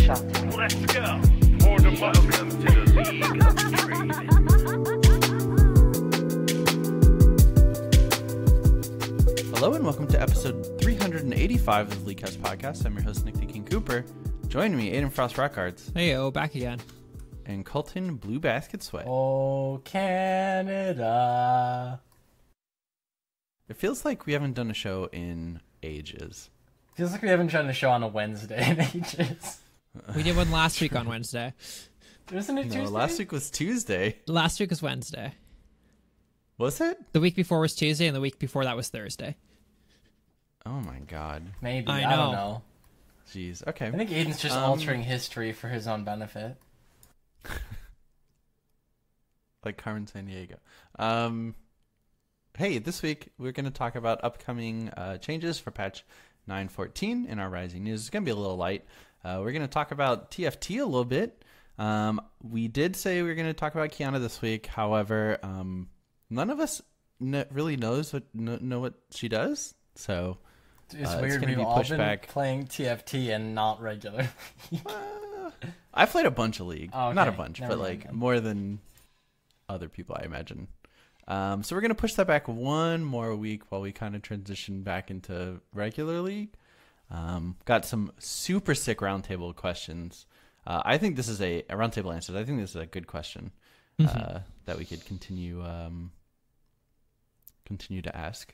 Talk to me. Let's go. Welcome to the League of Trade. Hello and welcome to episode 385 of the Leaguecast podcast. I'm your host, Nick the King Cooper. Join me, Aiden Frost Rockhards. Hey, back again. And Colton Blue Basket Sweat. Oh, Canada. It feels like we haven't done a show in ages. Feels like we haven't done a show on a Wednesday in ages. We did one last week on Wednesday. Isn't it Tuesday? No, last week was Tuesday. Last week was Wednesday. Was it? The week before was Tuesday, and the week before that was Thursday. Oh my god. Maybe. I I know. don't know. Jeez. Okay. I think Aiden's just altering history for his own benefit. Like Carmen Sandiego. Hey, this week we're going to talk about upcoming changes for patch 9.14 in our Rising News. It's going to be a little light. We're going to talk about TFT a little bit. We did say we were going to talk about Kiana this week. However, none of us really knows know what she does. So It's it's weird. going to We've be all pushed been back. playing TFT and not regular. I played a bunch of League. Oh, okay. Not a bunch, Never but mind like then. more than other people, I imagine. So we're going to push that back one more week while we kind of transition back into regular League. Got some super sick roundtable questions. I think this is a roundtable answers. I think this is a good question that we could continue to ask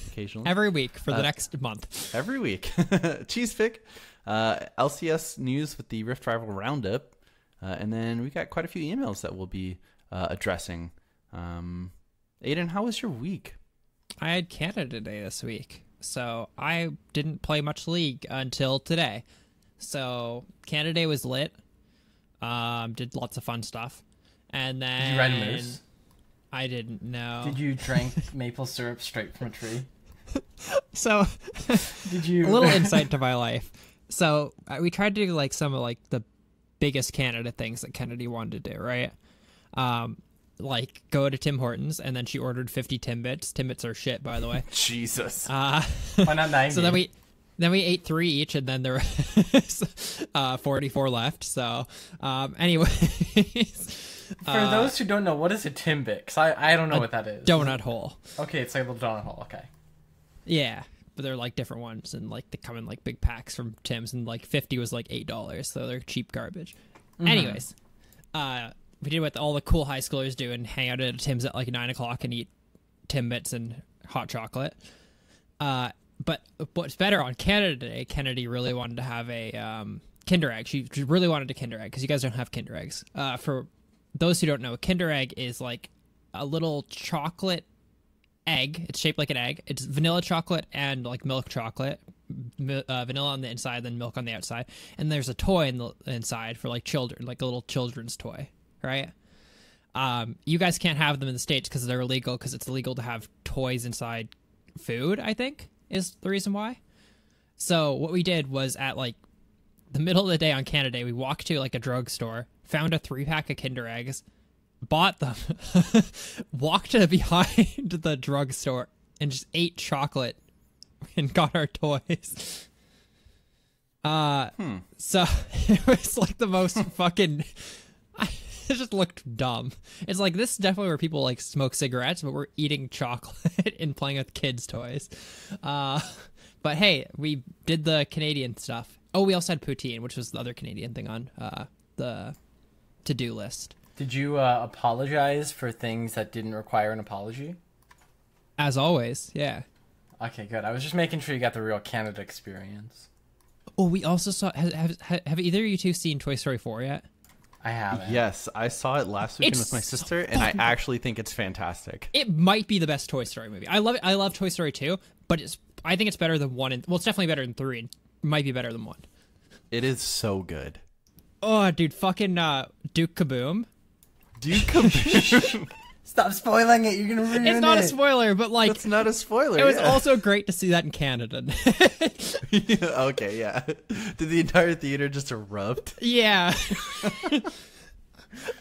occasionally. Every week for the next month. Every week. Cheese Pick, LCS news with the Rift Rival Roundup, and then we got quite a few emails that we'll be addressing. Aiden, how was your week? I had Canada Day this week, so I didn't play much League until today. So Canada Day was lit. Did lots of fun stuff. And then... Did you ride a moose? I didn't know. Did you drink maple syrup straight from a tree? So... Did you... A little insight to my life. So we tried to do like some of like the biggest Canada things that Kennedy wanted to do, right? Like go to Tim Hortons, and then she ordered 50 Timbits. Timbits are shit, by the way. Jesus. Why not 90? So then we ate 3 each, and then there was 44 left. So anyways. For those who don't know, what is a Timbit? 'Cause I don't know what that is. Donut hole. Okay, it's like a little donut hole. Okay. Yeah. But they're like different ones, and like they come in like big packs from Tim's, and like 50 was like $8, so they're cheap garbage. Anyways, we did what all the cool high schoolers do and hang out at Tim's at like 9 o'clock and eat Timbits and hot chocolate. But what's better on Canada Day, Kennedy really wanted to have a Kinder Egg. She really wanted a Kinder Egg because you guys don't have Kinder Eggs. For those who don't know, a Kinder Egg is like a little chocolate egg. It's shaped like an egg. It's vanilla chocolate and like milk chocolate. Vanilla on the inside, then milk on the outside. And there's a toy in the inside for like children, like a little children's toy, right? You guys can't have them in the States because they're illegal, because it's illegal to have toys inside food, I think, is the reason why. So what we did was at like the middle of the day on Canada Day, we walked to like a drugstore, found a 3-pack of Kinder Eggs, bought them, walked to behind the drugstore, and just ate chocolate and got our toys. So it was like the most fucking... It just looked dumb. It's like, this is definitely where people like smoke cigarettes, but we're eating chocolate and playing with kids' toys. But hey, we did the Canadian stuff. Oh, we also had poutine, which was the other Canadian thing on the to-do list. Did you apologize for things that didn't require an apology? As always, yeah. Okay, good. I was just making sure you got the real Canada experience. Oh, we also saw... Have either of you two seen Toy Story 4 yet? I haven't. Yes, I saw it last weekend with my sister, and I actually think it's fantastic. It might be the best Toy Story movie. I love it. I love Toy Story 2, but I think it's better than 1. Well, it's definitely better than 3. It might be better than 1. It is so good. Oh, dude, fucking Duke Kaboom. Duke Kaboom. Stop spoiling it. You're going to ruin it. It's not a spoiler, but like... That's not a spoiler. It was yeah. also great to see that in Canada. Okay, yeah. Did the entire theater just erupt? Yeah.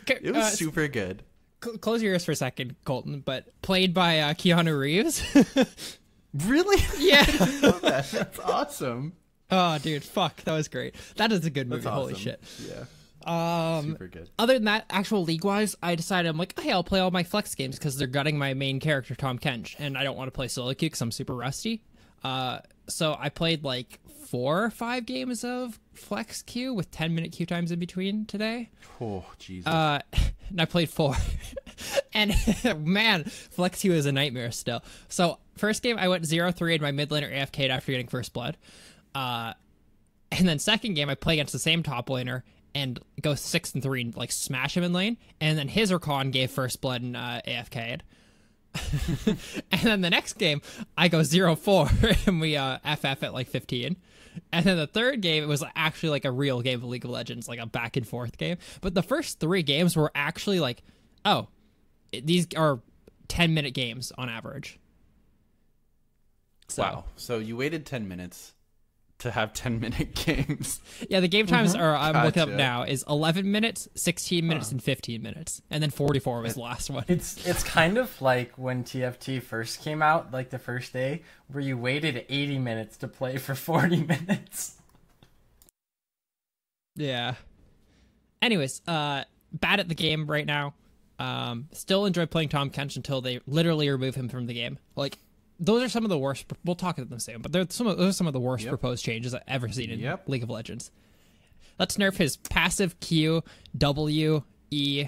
It was super good. Close your ears for a second, Colton, but played by Keanu Reeves. Really? Yeah. I love that. That's awesome. Oh, dude, fuck, that was great. That is a good movie. That's Holy awesome. shit. Yeah. Super good. Other than that, actual league-wise, I decided I'm like, hey, I'll play all my flex games because they're gutting my main character, Tom Kench, and I don't want to play solo queue because I'm super rusty. So I played like 4 or 5 games of flex queue with 10-minute queue times in between today. Oh, Jesus. And I played 4. And man, flex queue is a nightmare still. So first game, I went 0-3 in my mid laner AFK'd after getting first blood. And then second game, I play against the same top laner and go 6-3 and like smash him in lane. And then his Rakan gave first blood and AFK'd. And then the next game, I go 0-4 and we FF at like 15. And then the third game, it was actually like a real game of League of Legends, like a back and forth game. But the first 3 games were actually like, oh, these are 10-minute games on average. So, wow. So you waited 10 minutes to have 10-minute games. Yeah, the game times are, I'm looking up Gotcha. now, is 11 minutes, 16 minutes, and 15 minutes. And then 44 was the last one. It's kind of like when TFT first came out, like the first day, where you waited 80 minutes to play for 40 minutes. Yeah. Anyways, bad at the game right now. Still enjoy playing Tom Kench until they literally remove him from the game. Like, those are some of the worst. We'll talk about them soon, but those are some of the worst proposed changes I've ever seen in League of Legends. Let's nerf his passive Q, W, E,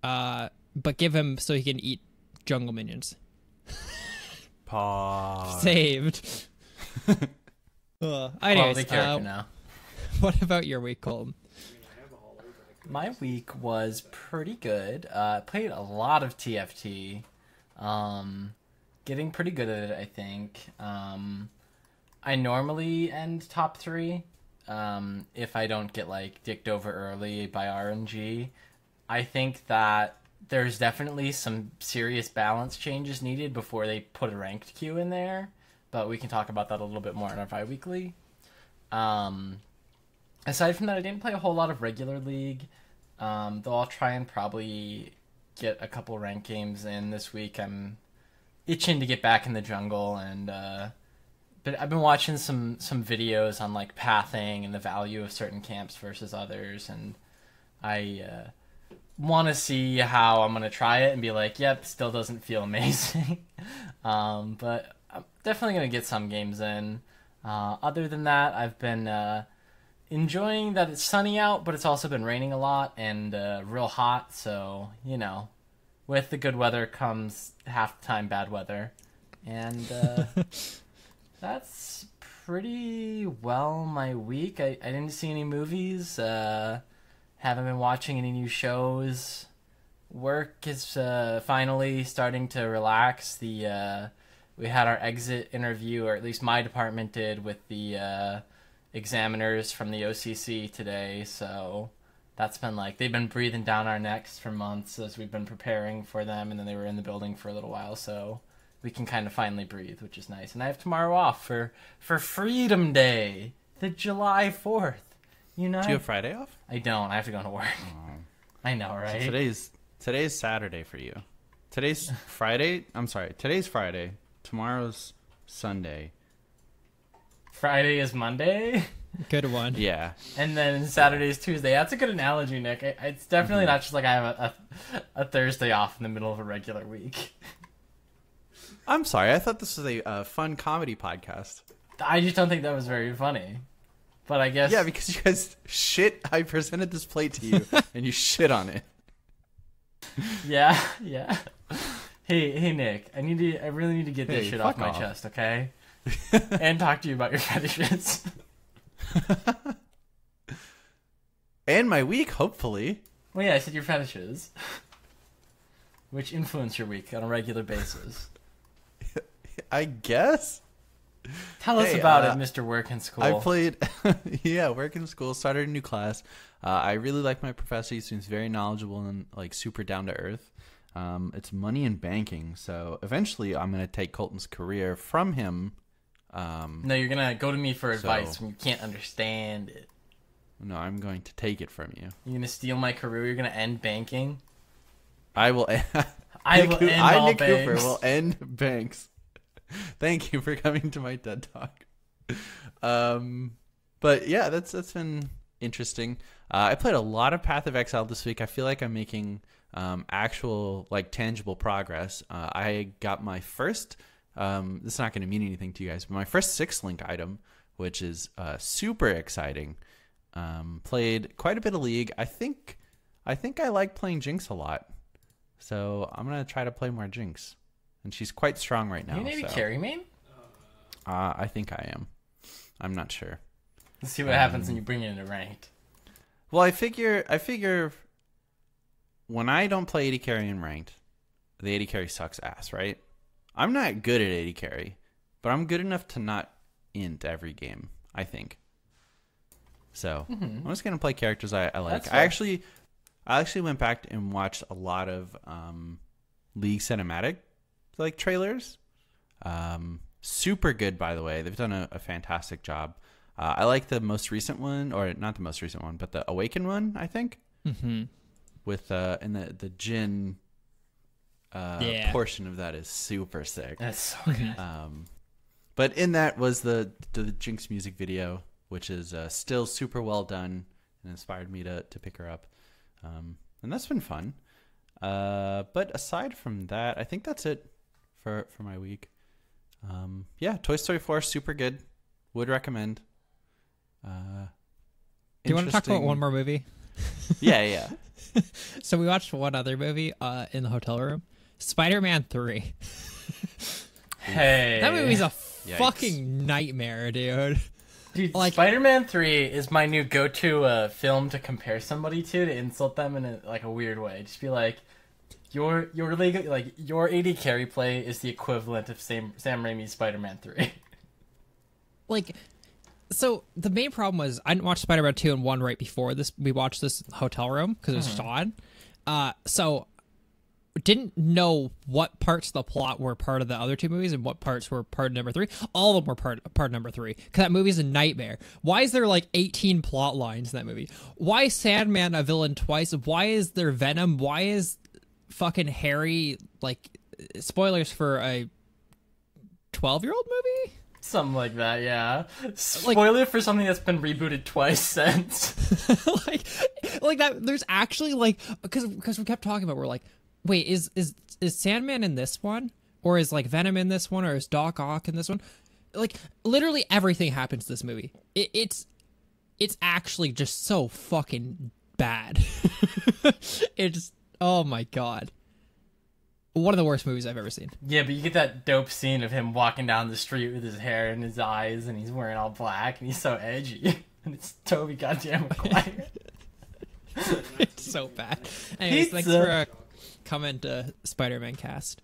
but give him so he can eat jungle minions. Pause. Saved. Anyways, Quality character now. What about your week, Colton? My week was pretty good. Played a lot of TFT. Getting pretty good at it, I think. I normally end top 3 if I don't get like dicked over early by RNG. I think that there's definitely some serious balance changes needed before they put a ranked queue in there, but we can talk about that a little bit more in our bi-weekly. Aside from that, I didn't play a whole lot of regular League, though I'll try and probably get a couple ranked games in this week. I'm itching to get back in the jungle, and but I've been watching some videos on like pathing and the value of certain camps versus others, and I want to see how I'm gonna try it and be like, yep, still doesn't feel amazing. But I'm definitely gonna get some games in. Other than that, I've been enjoying that it's sunny out, but it's also been raining a lot and real hot, so you know, with the good weather comes half the time bad weather. And that's pretty well my week. I didn't see any movies. Haven't been watching any new shows. Work is finally starting to relax. We had our exit interview, or at least my department did, with the examiners from the OCC today, so that's been like, they've been breathing down our necks for months as we've been preparing for them, and then they were in the building for a little while, so we can kind of finally breathe, which is nice. And I have tomorrow off for Freedom Day, the July 4th. You know? Do you have Friday off? I don't. I have to go to work. I know, right? So today's Saturday for you. Today's Friday. I'm sorry. Today's Friday. Tomorrow's Sunday. Friday is Monday? Good one. Yeah. And then Saturday is Tuesday. That's a good analogy, Nick. It's definitely not just like I have a Thursday off in the middle of a regular week. I'm sorry. I thought this was a fun comedy podcast. I just don't think that was very funny. But I guess... Yeah, because you guys shit. I presented this plate to you, and you shit on it. Yeah. Hey, Nick. I really need to get this shit off my chest, okay? And talk to you about your fetishes. And my week, hopefully. Well, yeah, I said your fetishes. Which influence your week on a regular basis. I guess. Tell us about it, Mr. Work in School. I played, work in school, started a new class. I really like my professor. He seems very knowledgeable and like super down to earth. It's money and banking. So eventually I'm going to take Colton's career from him. No, you're going to go to me for advice when you can't understand it. No, I'm going to take it from you. You're going to steal my career? You're going to end banking? I will. Nick Cooper will end banks. Thank you for coming to my TED Talk. But yeah, that's been interesting. I played a lot of Path of Exile this week. I feel like I'm making actual like tangible progress. I got my first. This is not going to mean anything to you guys, but my first 6-link item, which is super exciting. Played quite a bit of League. I think I like playing Jinx a lot, so I'm gonna try to play more Jinx. And she's quite strong right now. You maybe so. carry main? I think I am. I'm not sure. Let's see what happens when you bring it into ranked. Well, I figure when I don't play AD carry in ranked, the AD carry sucks ass, right? I'm not good at AD carry, but I'm good enough to not int every game, I think. So I'm just gonna play characters I like. That's I actually went back and watched a lot of League cinematic like trailers. Super good, by the way. They've done a fantastic job. I like the most recent one, or not the most recent one, but the Awaken one, I think. Mm-hmm. With and the Jin portion of that is super sick. That's so good. But in that was the Jinx music video, which is still super well done and inspired me to pick her up. And that's been fun. But aside from that, I think that's it for my week. Yeah, Toy Story 4, super good. Would recommend. Do you want to talk about one more movie? Yeah. So we watched one other movie in the hotel room. Spider-Man 3. Hey. That movie's a Yikes. fucking nightmare, dude. Dude, like- Spider-Man 3 is my new go-to film to compare somebody to insult them in a weird way. Just be like, your AD carry play is the equivalent of Sam Raimi's Spider-Man 3. Like, so the main problem was I didn't watch Spider-Man 2 and 1 right before this. We watched this in the hotel room because it was just on. So didn't know what parts of the plot were part of the other two movies and what parts were part of number 3. All of them were part of number 3 because that movie's a nightmare. Why is there like 18 plot lines in that movie? Why is Sandman a villain twice? Why is there Venom? Why is fucking Harry, like, spoilers for a 12-year-old movie? Something like that, yeah. Spoiler for something that's been rebooted twice since. like that. There's actually like because we kept talking about, we're like, wait, is Sandman in this one, or is like Venom in this one, or is Doc Ock in this one? Like literally everything happens in this movie. It's actually just so fucking bad. It's, oh my god. One of the worst movies I've ever seen. Yeah, but you get that dope scene of him walking down the street with his hair in his eyes, and he's wearing all black, and he's so edgy. And it's Toby goddamn Maguire. It's so bad. Anyways, thanks for coming to Spider-Man cast.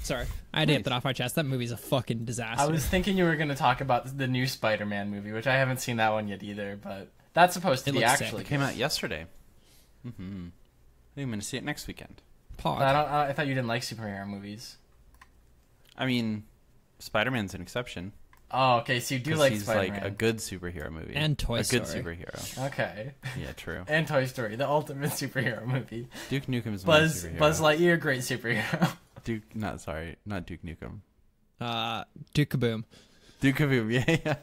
Sorry, I had to get that off my chest. That movie's a fucking disaster. I was thinking you were going to talk about the new Spider-Man movie, which I haven't seen that one yet either, but that's supposed to It be looks actually sick. It came out yesterday. I think I'm going to see it next weekend. Pog. I thought you didn't like superhero movies. I mean, Spider-Man's an exception. Oh, okay, so you do 'Cause like he's Spider-Man. like a good superhero movie. And Toy A good Story. superhero. Okay. Yeah, true. And Toy Story, the ultimate superhero movie. Duke Nukem's my Buzz superhero. Lightyear, great superhero. Not Duke Nukem. Duke Kaboom. Duke Nukem, yeah.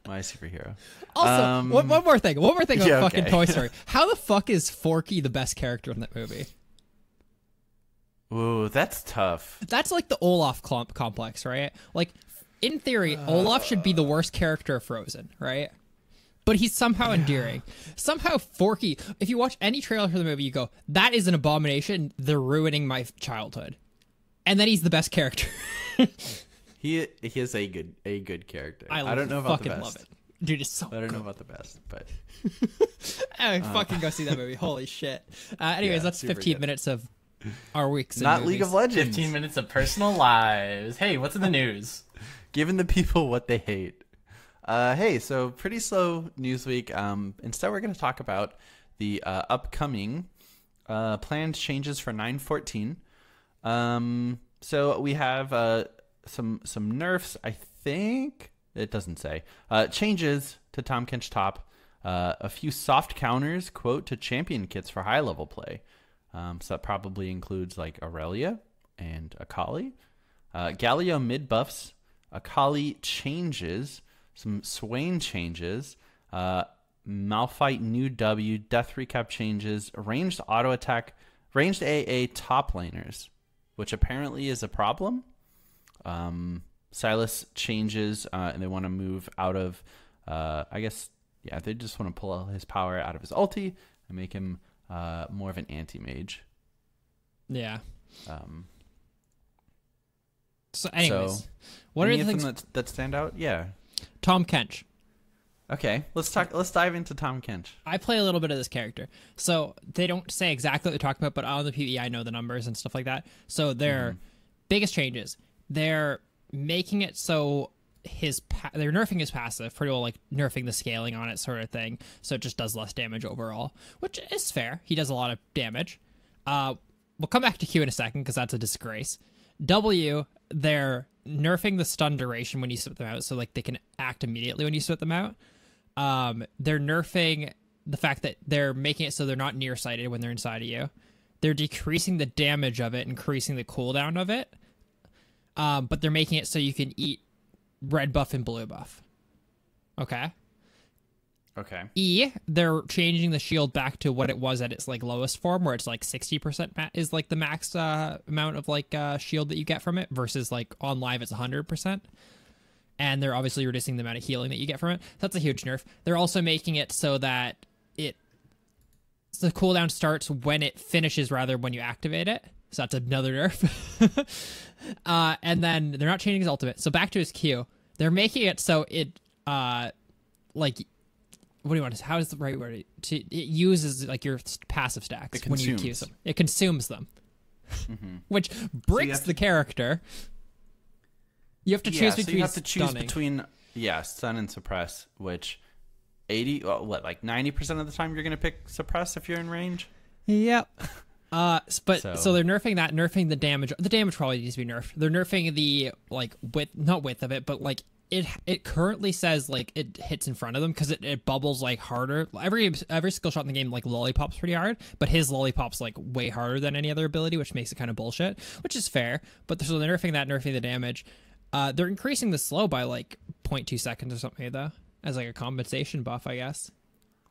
My superhero. Also, one more thing about yeah, fucking okay. Toy Story. How the fuck is Forky the best character in that movie? Ooh, that's tough. That's like the Olaf complex, right? Like, in theory, Olaf should be the worst character of Frozen, right? But he's somehow endearing. Somehow Forky, if you watch any trailer for the movie, you go, that is an abomination. They're ruining my childhood. And then he's the best character. He is a good character. I don't know about the fucking best. love it. Dude, it's so I don't good. know about the best, but Fucking go see that movie. Holy shit. Anyways, Yeah, that's super 15 good. minutes of our weeks. in not League movies. of Legends. 15 minutes of personal lives. Hey, what's in the news? Giving the people what they hate. Hey, so pretty slow news week. Instead, we're going to talk about the upcoming planned changes for 9.14. So we have some nerfs, I think. It doesn't say. Changes to Tahm Kench Top. A few soft counters, quote, to champion kits for high-level play. So that probably includes like Aurelia and Akali. Galio mid buffs, Akali changes, some Swain changes, Malphite new W, Death Recap changes, ranged auto attack, ranged AA top laners, which apparently is a problem. Silas changes, and they want to move out of, I guess, yeah, they just want to pull his power out of his ulti and make him more of an anti-mage. Yeah. So, anyways, what are the things that stand out? Yeah. Tom Kench. Okay, let's dive into Tom Kench. I play a little bit of this character. So they don't say exactly what they're talking about, but on the PvE I know the numbers and stuff like that. So their biggest changes, they're making it so they're nerfing his passive, pretty well like nerfing the scaling on it sort of thing. So it just does less damage overall, which is fair. He does a lot of damage. We'll come back to Q in a second because that's a disgrace. W, they're nerfing the stun duration when you spit them out, so like they can act immediately when you spit them out. They're nerfing the fact that they're making it so they're not nearsighted when they're inside of you. They're decreasing the damage of it, increasing the cooldown of it. But they're making it so you can eat red buff and blue buff. Okay. E, they're changing the shield back to what it was at its like lowest form, where it's like 60% is like the max amount of like shield that you get from it, versus like on live it's 100%. And they're obviously reducing the amount of healing that you get from it. That's a huge nerf. They're also making it so that the cooldown starts when it finishes rather when you activate it. So that's another nerf. And then they're not changing his ultimate. So back to his Q. They're making it so it like, what do you want to say? How is the right word? It uses like your passive stacks when you Q them. It consumes them, which breaks the character. You have to choose between. So you have to choose between stun and suppress, which 90% of the time you're going to pick suppress if you're in range. Yep. So they're nerfing that, nerfing the damage. The damage probably needs to be nerfed. They're nerfing the like not width of it, but like it currently says like it hits in front of them because it bubbles like harder. Every skill shot in the game like lollipops pretty hard, but his lollipop's like way harder than any other ability, which makes it kind of bullshit, which is fair. But so they're nerfing that, nerfing the damage. They're increasing the slow by like 0.2 seconds or something though, as like a compensation buff, I guess.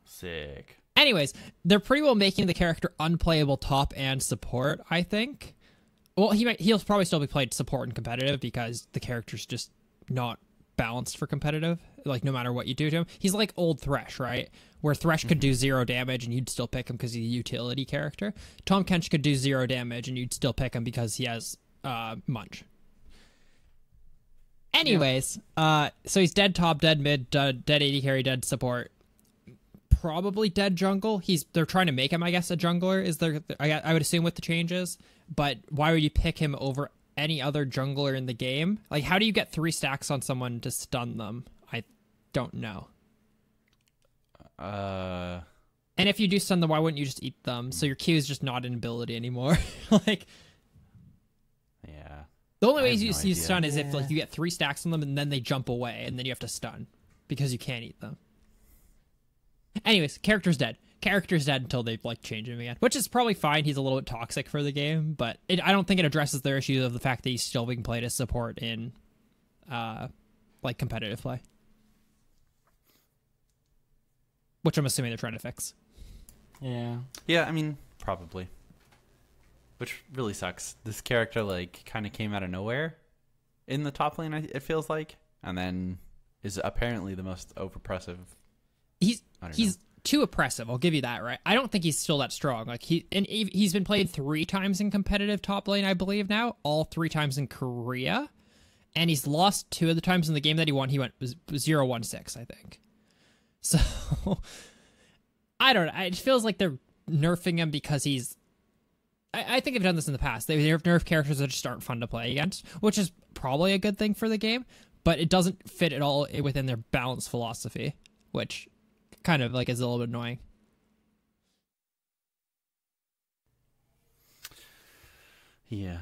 Sick. Anyways, they're pretty well making the character unplayable top and support, I think. Well, he'll probably still be played support and competitive because the character's just not balanced for competitive, like no matter what you do to him. He's like old Thresh, right? Where Thresh could do 0 damage and you'd still pick him because he's a utility character. Tom Kench could do 0 damage and you'd still pick him because he has Munch. Anyways, so he's dead top, dead mid, dead AD carry, dead support, probably dead jungle. They're trying to make him, I guess, a jungler. I would assume with the changes, but why would you pick him over any other jungler in the game? Like, how do you get 3 stacks on someone to stun them? I don't know. And if you do stun them, why wouldn't you just eat them? So your Q is just not an ability anymore. Like, yeah. The only way you stun is if like you get 3 stacks on them and then they jump away and then you have to stun because you can't eat them. Anyways, character's dead. Character's dead until they like change him again, which is probably fine. He's a little bit toxic for the game, but I don't think it addresses their issue of the fact that he's still being played as support in like competitive play, which I'm assuming they're trying to fix. Yeah, I mean, probably. Which really sucks. This character like kind of came out of nowhere in the top lane, it feels like, and then is apparently the most oppressive. He's too oppressive. I'll give you that, right? I don't think he's still that strong. Like he's been played 3 times in competitive top lane, I believe now, all 3 times in Korea, and he's lost 2 of the times in the game that he won. He went 0-1-6, I think. So I don't know. It feels like they're nerfing him because he's. I think they've done this in the past. They nerf characters that just aren't fun to play against, which is probably a good thing for the game, but it doesn't fit at all within their balance philosophy, which kind of like is a little bit annoying. Yeah.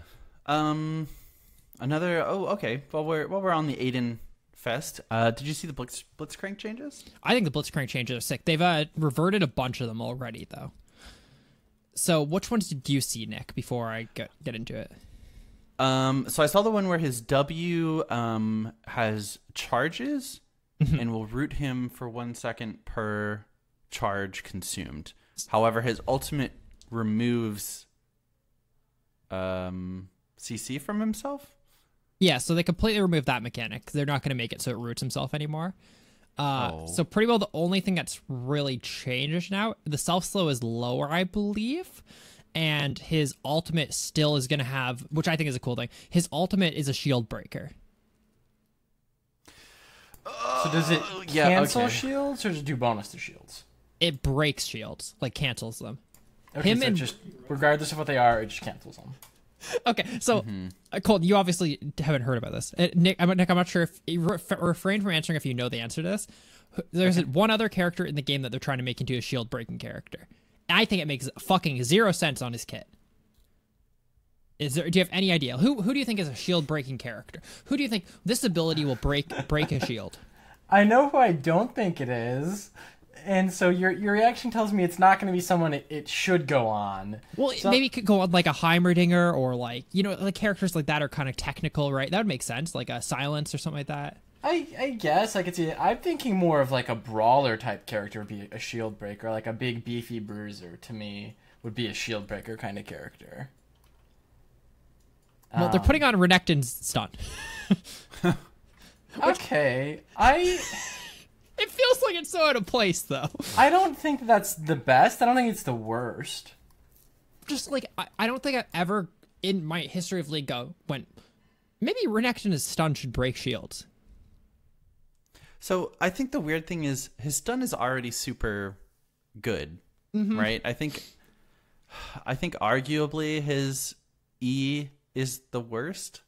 Another. Oh, okay. While we're on the Aiden Fest, did you see the Blitzcrank changes? I think the Blitzcrank changes are sick. They've reverted a bunch of them already, though. So, which ones did you see, Nick, before I get into it? So I saw the one where his W has charges and will root him for 1 second per charge consumed. However, his ultimate removes CC from himself. Yeah, so they completely removed that mechanic. They're not going to make it so it roots himself anymore. So pretty well the only thing that's really changed now, the self-slow is lower, I believe. And his ultimate still is going to have, which I think is a cool thing, his ultimate is a shield breaker. So does it cancel shields or does it do bonus to shields? It breaks shields, like cancels them. Okay, so just regardless of what they are, it just cancels them. Okay, so Colt, you obviously haven't heard about this. Nick, I'm not sure if refrain from answering if you know the answer to this. There's one other character in the game that they're trying to make into a shield breaking character. I think it makes fucking 0 sense on his kit. Do you have any idea? Who do you think is a shield breaking character? Who do you think this ability will break a shield? I know who I don't think it is. And so your reaction tells me it's not going to be someone it should go on. Well, maybe it could go on like a Heimerdinger or like, like characters like that are kind of technical, right? That would make sense, like a Silence or something like that. I guess I could see it. I'm thinking more of like a brawler type character would be a shield breaker, like a big beefy bruiser to me would be a shield breaker kind of character. Well, they're putting on Renekton's stun. Okay, It feels like it's so out of place, though. I don't think that's the best. I don't think it's the worst. Just like I don't think I've ever in my history of League went maybe Renekton's stun should break shields. So I think the weird thing is his stun is already super good, right? I think arguably his E is the worst.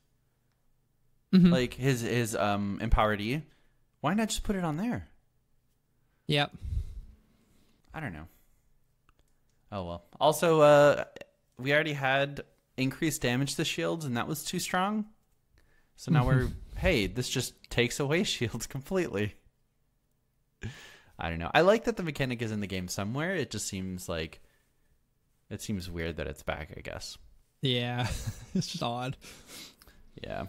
Like his empowered E. Why not just put it on there? Yep. I don't know. Oh well. Also, we already had increased damage to shields, and that was too strong. So now we're hey, this just takes away shields completely. I don't know. I like that the mechanic is in the game somewhere. It just seems like it seems weird that it's back, I guess. Yeah. It's just odd. Yeah.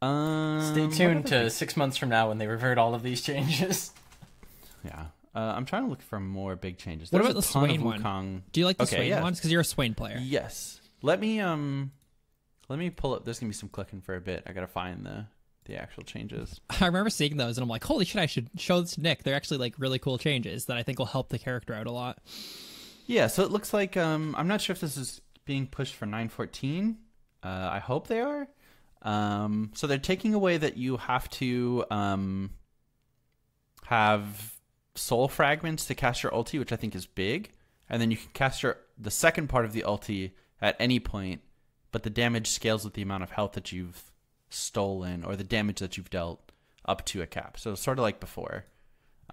Stay tuned to 6 months from now when they revert all of these changes. Yeah. I'm trying to look for more big changes. What There's about the a ton of Swain one? Wukong. Do you like the Swain ones? Because you're a Swain player. Yes. Let me pull up. There's gonna be some clicking for a bit. I gotta find the actual changes. I remember seeing those and I'm like, holy shit, I should show this to Nick. They're actually like really cool changes that I think will help the character out a lot. Yeah, so it looks like I'm not sure if this is being pushed for 9.14. I hope they are. So they're taking away that you have to have soul fragments to cast your ulti, which I think is big. And then you can cast the second part of the ulti at any point, but the damage scales with the amount of health that you've stolen or the damage that you've dealt up to a cap. So it's sort of like before,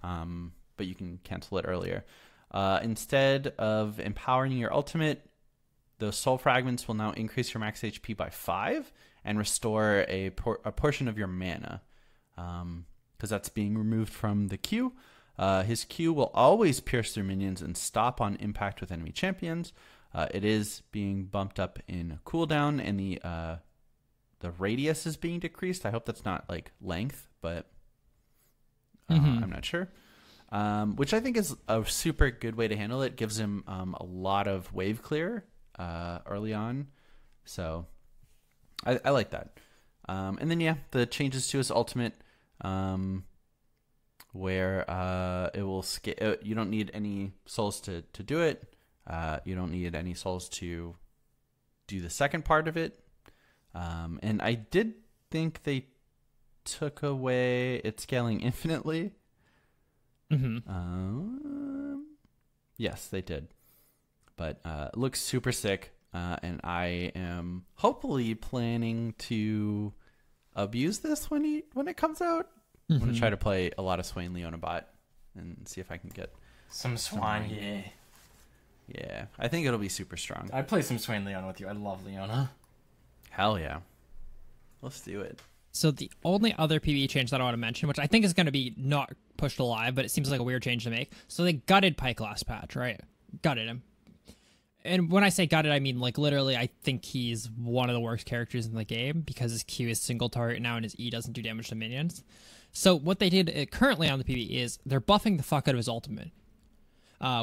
but you can cancel it earlier. Instead of empowering your ultimate, those soul fragments will now increase your max HP by 5 and restore a portion of your mana, because that's being removed from the Q. His Q will always pierce through minions and stop on impact with enemy champions. It is being bumped up in cooldown, and the radius is being decreased. I hope that's not like length, but I'm not sure. Which I think is a super good way to handle it. Gives him a lot of wave clear early on, so I like that. And then the changes to his ultimate, where it will scale. You don't need any souls to do it. You don't need any souls to do the second part of it. And I did think they took away it scaling infinitely. Yes, they did. But it looks super sick. And I am hopefully planning to abuse this when it comes out. I'm going to try to play a lot of Swain Leona bot and see if I can get some Swain. Yeah. Yeah, I think it'll be super strong. I'd play some Swain Leona with you. I love Leona. Hell yeah. Let's do it. So the only other PvE change that I want to mention, which I think is going to be not pushed alive, but it seems like a weird change to make. So they gutted Pike last patch, right? Gutted him. and when I say gutted, I mean like literally. I think he's one of the worst characters in the game because his Q is single target now and his E doesn't do damage to minions. So what they did currently on the PvE is they're buffing the fuck out of his ultimate,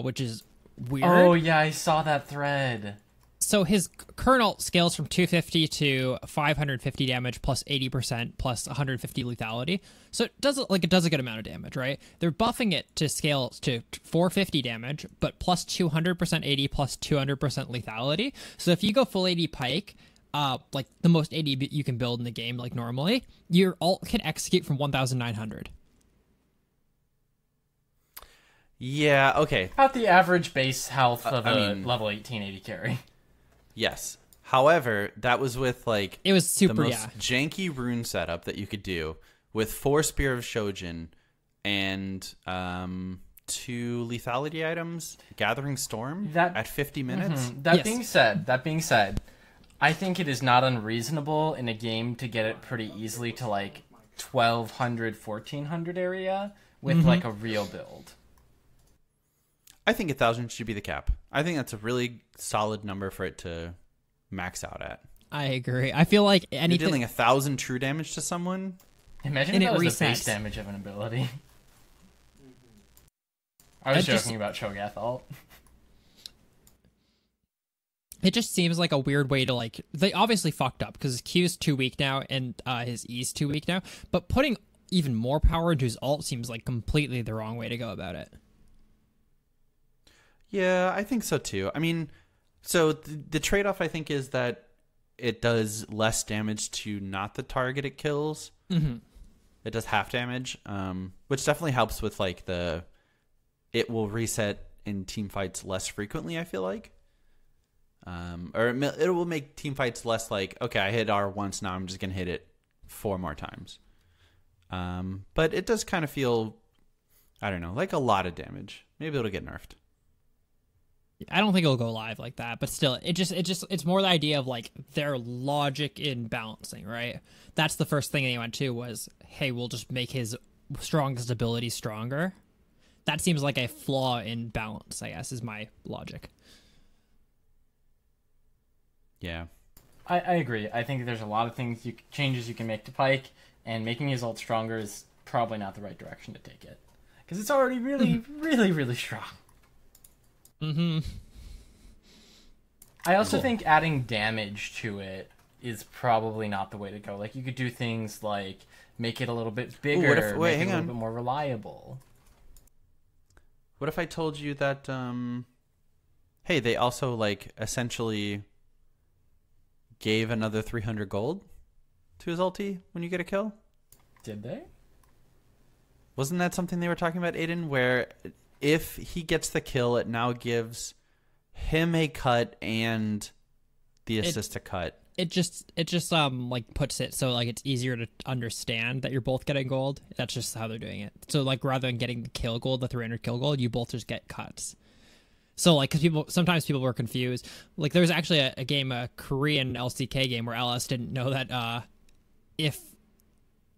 which is weird. Oh yeah, I saw that thread. So his current ult scales from 250 to 550 damage plus 80% plus 150 lethality. So it does a good amount of damage, right? They're buffing it to scale to 450 damage, but plus 200% 80 plus 200% lethality. So if you go full 80 Pike, like the most 80 you can build in the game, like normally, your ult can execute from 1,900. Yeah, okay. About the average base health of a level 18 AD carry. Yes. However, that was with like It was super, the most janky rune setup that you could do with 4 Spear of Shojin and 2 lethality items, Gathering Storm at 50 minutes. That being said, I think it is not unreasonable in a game to get it pretty easily to like 1,200, 1,400 area with like a real build. I think 1,000 should be the cap. I think that's a really solid number for it to max out at. I agree. I feel like You're anything dealing 1,000 true damage to someone. Imagine And if that it was the base resets. damage of an ability. I was joking about Cho'Gath ult. It just seems like a weird way to like. They obviously fucked up because his Q is too weak now and his E is too weak now. But putting even more power into his ult seems like completely the wrong way to go about it. Yeah, I think so too. I mean, so the trade-off I think is that it does less damage to not the target it kills. Mm-hmm. It does half damage, which definitely helps with like it will reset in team fights less frequently, I feel like. Or it will make team fights less like, okay, I hit R once, now I'm just going to hit it 4 more times. But it does kind of feel, I don't know, like a lot of damage. Maybe it'll get nerfed. I don't think it'll go live like that, but still, it's more the idea of like their logic in balancing, right? That's the first thing they went to was, hey, we'll just make his strongest ability stronger. That seems like a flaw in balance, I guess, is my logic. Yeah. I agree. I think there's a lot of changes you can make to Pike, and making his ult stronger is probably not the right direction to take it. Because it's already really, really, really strong. Mm-hmm. I also think adding damage to it is probably not the way to go. Like, you could do things like make it a little bit bigger, make it a little bit more reliable. What if I told you that, hey, they also, like, essentially gave another 300 gold to his ulti when you get a kill? Did they? Wasn't that something they were talking about, Aiden, where if he gets the kill, it now gives him a cut and the assist to cut? It just like puts it so like it's easier to understand that you're both getting gold. That's just how they're doing it. So like rather than getting the kill gold, the 300 kill gold, you both just get cuts. So like, because sometimes people were confused. Like there was actually a game, a Korean LCK game where LS didn't know that if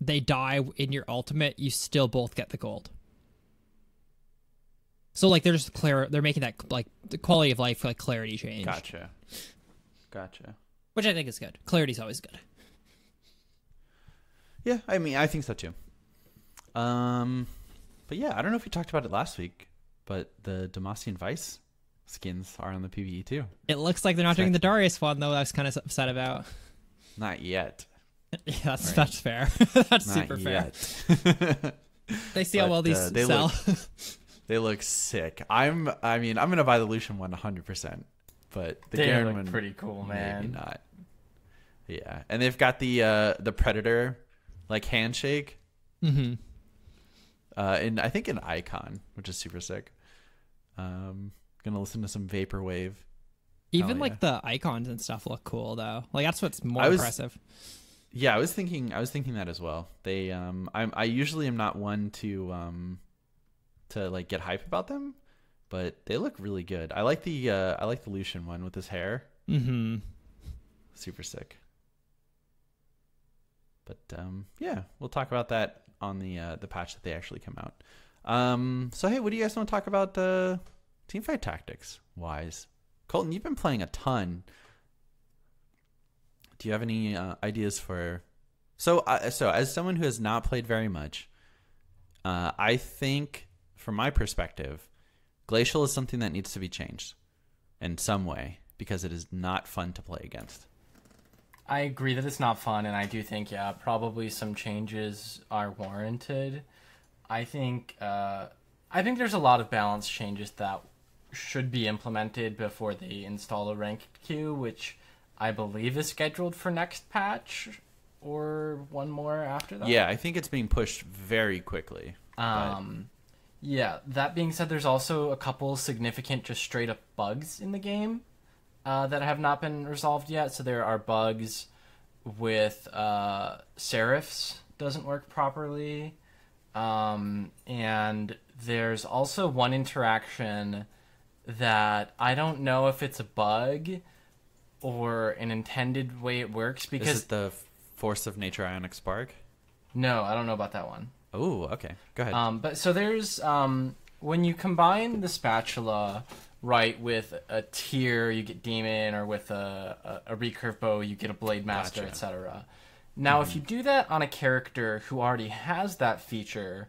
they die in your ultimate, you still both get the gold. So like they're making that like the quality of life like clarity change. Gotcha. Which I think is good. Clarity's always good. Yeah, I mean, I think so too. But yeah, I don't know if we talked about it last week, but the Demacian Vice skins are on the PvE too. It looks like they're not doing the Darius one though. I was kind of upset about. Not yet. Yeah, that's fair. That's Not super yet. fair. They see how well these sell. They look sick. I'm gonna buy the Lucian one 100%, but the They Garen look one pretty cool, man. maybe not. Yeah, and they've got the Predator like handshake. Mm-hmm. And I think an icon, which is super sick. Gonna listen to some Vaporwave. Even yeah. like the icons and stuff look cool though. Like that's what's more impressive. Yeah, I was thinking that as well. They I usually am not one to like get hype about them, but they look really good. I like the Lucian one with his hair. Mm-hmm. Super sick. But yeah, we'll talk about that on the patch that they actually come out. So hey, what do you guys want to talk about teamfight tactics wise Colton, you've been playing a ton. Do you have any ideas for? So as someone who has not played very much, I think, from my perspective, Glacial is something that needs to be changed in some way because it is not fun to play against. I agree that it's not fun, and I do think, yeah, probably some changes are warranted. I think there's a lot of balance changes that should be implemented before they install a ranked queue, which I believe is scheduled for next patch or one more after that. Yeah, I think it's being pushed very quickly. Yeah, that being said, there's also a couple significant just straight up bugs in the game that have not been resolved yet. So there are bugs with Seraphs doesn't work properly. And there's also one interaction that I don't know if it's a bug or an intended way it works because Is it the Force of Nature Ionic Spark? No, I don't know about that one. Oh, okay. Go ahead. But so there's when you combine the spatula right with a tier, you get demon, or with a recurve bow, you get a blade master, Gotcha. etc. Now, if you do that on a character who already has that feature,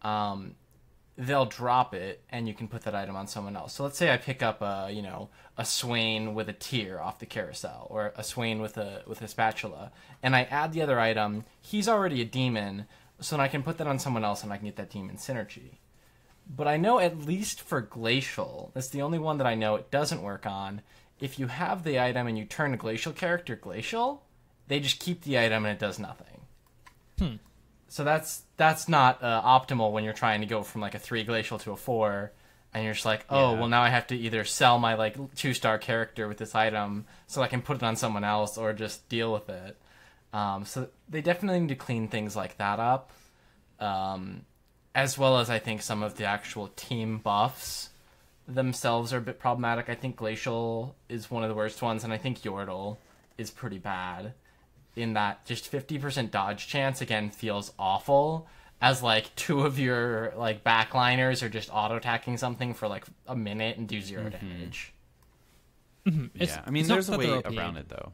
they'll drop it, and you can put that item on someone else. So let's say I pick up a Swain with a tier off the carousel, or a Swain with a spatula, and I add the other item. He's already a demon, so then I can put that on someone else, and I can get that demon synergy. But I know at least for Glacial, that's the only one that I know it doesn't work on. If you have the item and you turn a Glacial character Glacial, they just keep the item and it does nothing. So that's not optimal when you're trying to go from like a 3 Glacial to a 4, and you're just like, oh, Yeah. well, now I have to either sell my like 2-star character with this item so I can put it on someone else, or just deal with it. So they definitely need to clean things like that up. As well as I think some of the actual team buffs themselves are a bit problematic. I think Glacial is one of the worst ones, and I think Yordle is pretty bad in that just 50% dodge chance, again, feels awful, as like 2 of your like backliners are just auto-attacking something for like a minute and do 0 damage. Yeah, I mean, it's not there's a that they're way OP. around it, though.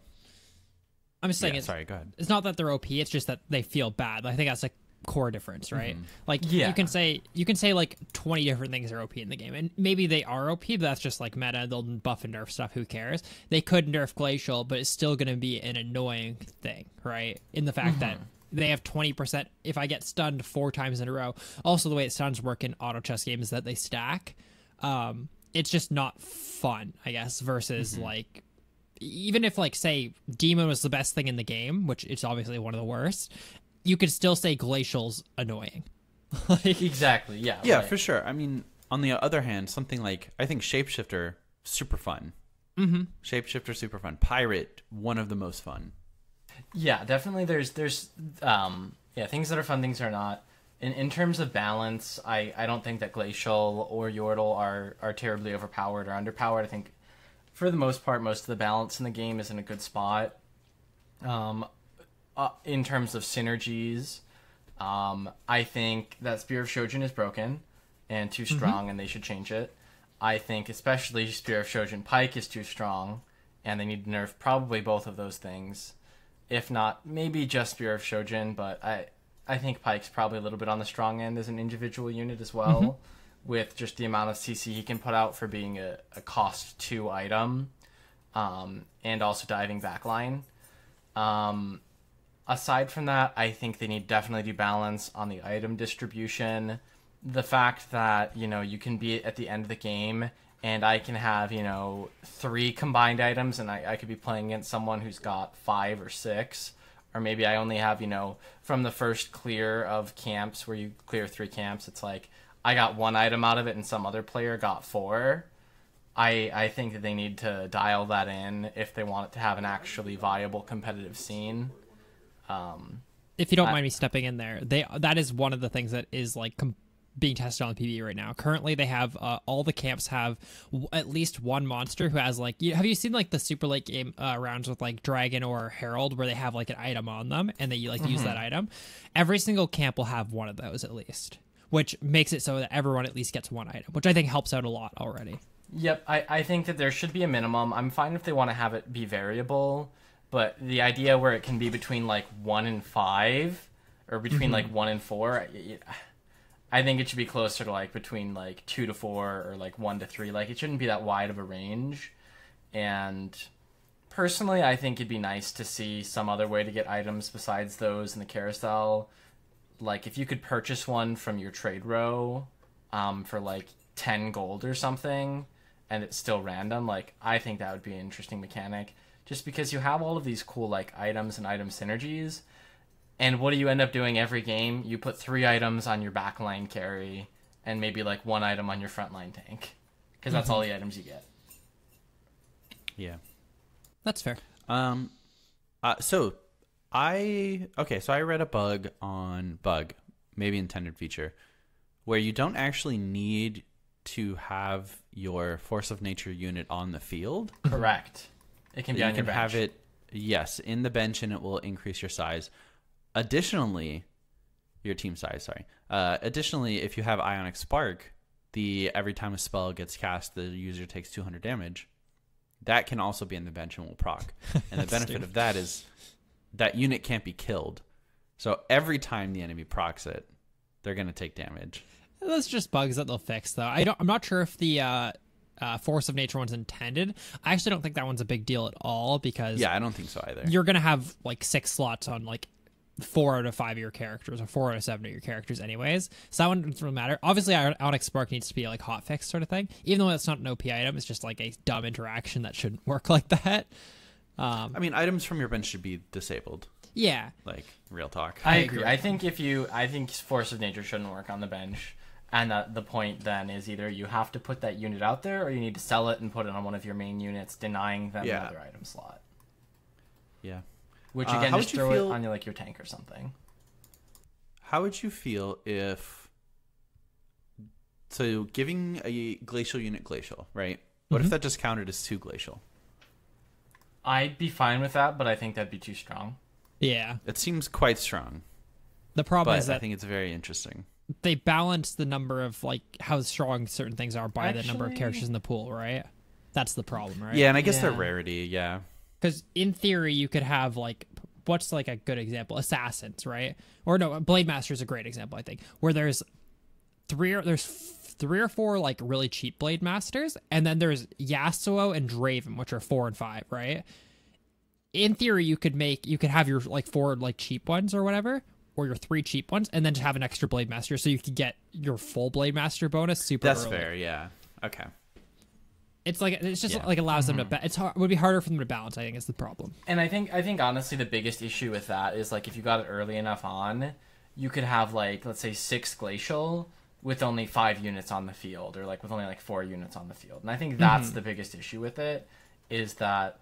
I'm just saying, Yeah, sorry, go ahead. it's not that they're OP. It's just that they feel bad. I think that's a core difference, right? Like Yeah. you can say like 20 different things are OP in the game, and maybe they are OP, but that's just like meta. They'll buff and nerf stuff. Who cares? They could nerf Glacial, but it's still going to be an annoying thing, right? In the fact that they have 20%. If I get stunned 4 times in a row, also the way it stuns work in auto chess games is that they stack. It's just not fun, I guess. Versus like, even if like say Demon was the best thing in the game, which it's obviously one of the worst, you could still say Glacial's annoying. Like, Exactly, yeah. Yeah, right. for sure. I mean, on the other hand, something like, I think Shapeshifter, super fun. Shapeshifter, super fun. Pirate, one of the most fun. Yeah, definitely there's things that are fun, things that are not. In terms of balance, I don't think that Glacial or Yordle are terribly overpowered or underpowered. I think for the most part, most of the balance in the game is in a good spot. In terms of synergies, I think that Spear of Shojin is broken and too strong, and they should change it. I think especially Spear of Shojin Pike is too strong, and they need to nerf probably both of those things. If not, maybe just Spear of Shojin, but I think Pike's probably a little bit on the strong end as an individual unit as well, with just the amount of CC he can put out for being a cost 2 item, and also diving backline. Aside from that, I think they need definitely do balance on the item distribution. The fact that, you can be at the end of the game and I can have, 3 combined items, and I could be playing against someone who's got 5 or 6. Or maybe I only have, from the first clear of camps where you clear 3 camps, it's like I got 1 item out of it and some other player got 4. I think that they need to dial that in if they want it to have an actually viable competitive scene. if you don't mind me stepping in there, that is one of the things that is like being tested on the PvE right now. Currently, they have all the camps have at least one monster who has like. Have you seen like the super late game rounds with like Dragon or Herald where they have like an item on them and they like use that item? Every single camp will have one of those at least, which makes it so that everyone at least gets one item, which I think helps out a lot already. Yep, I think that there should be a minimum. I'm fine if they want to have it be variable, but the idea where it can be between like 1 and 5 or between like 1 and 4, I think it should be closer to like between like 2 to 4 or like 1 to 3. Like it shouldn't be that wide of a range. And personally, I think it'd be nice to see some other way to get items besides those in the carousel. Like if you could purchase one from your trade row for like 10 gold or something, and it's still random, like I think that would be an interesting mechanic, just because you have all of these cool like items and item synergies, and what do you end up doing every game? You put 3 items on your backline carry and maybe like 1 item on your frontline tank, because that's all the items you get. Yeah. That's fair. So I read a bug, maybe intended feature, where you don't actually need to have your Force of Nature unit on the field. Correct. It can be on your bench. Have it, yes, in the bench, and it will increase your size. Additionally, your team size, sorry. Additionally, if you have Ionic Spark, every time a spell gets cast, the user takes 200 damage. That can also be in the bench and will proc. And the benefit of that is that unit can't be killed. So every time the enemy procs it, they're going to take damage. That's just bugs that they'll fix, though. I'm not sure if the Force of Nature one's intended. I actually don't think that one's a big deal at all, because yeah, I don't think so either. You're gonna have like 6 slots on like 4 out of 5 of your characters, or 4 out of 7 of your characters, anyways. So that one doesn't really matter. Obviously, Ionic Spark needs to be like hotfix sort of thing, even though it's not an OP item. It's just like a dumb interaction that shouldn't work like that. I mean, items from your bench should be disabled. Yeah, Like real talk. I agree. I think Force of Nature shouldn't work on the bench. And the point then is either you have to put that unit out there, or you need to sell it and put it on one of your main units, denying them another item slot. Yeah. Which again, just throw it on like your tank or something. How would you feel if... So giving a glacial unit glacial, right? What if that just counted as 2 glacial? I'd be fine with that, but I think that'd be too strong. yeah. It seems quite strong, The problem but is that I think it's very interesting. they balance the number of like how strong certain things are by the number of Actually- characters in the pool, right? That's the problem, right? Yeah, and I guess their Yeah. rarity, yeah. Because in theory, you could have like, what's like a good example? Assassins, right? Or no, Blade Master is a great example, I think, where there's 3 or 4 like really cheap Blade Masters, and then there's Yasuo and Draven, which are 4 and 5, right? In theory, you could have your like 4 like cheap ones or whatever, or your 3 cheap ones, and then just have an extra Blade Master, so you could get your full Blade Master bonus super That's early. fair, yeah. Okay. It's just Yeah. like allows them to. It would be harder for them to balance. I think is the problem. And I think honestly the biggest issue with that is like if you got it early enough on, you could have like let's say 6 glacial with only 5 units on the field, or like with only like 4 units on the field. And I think that's the biggest issue with it, is that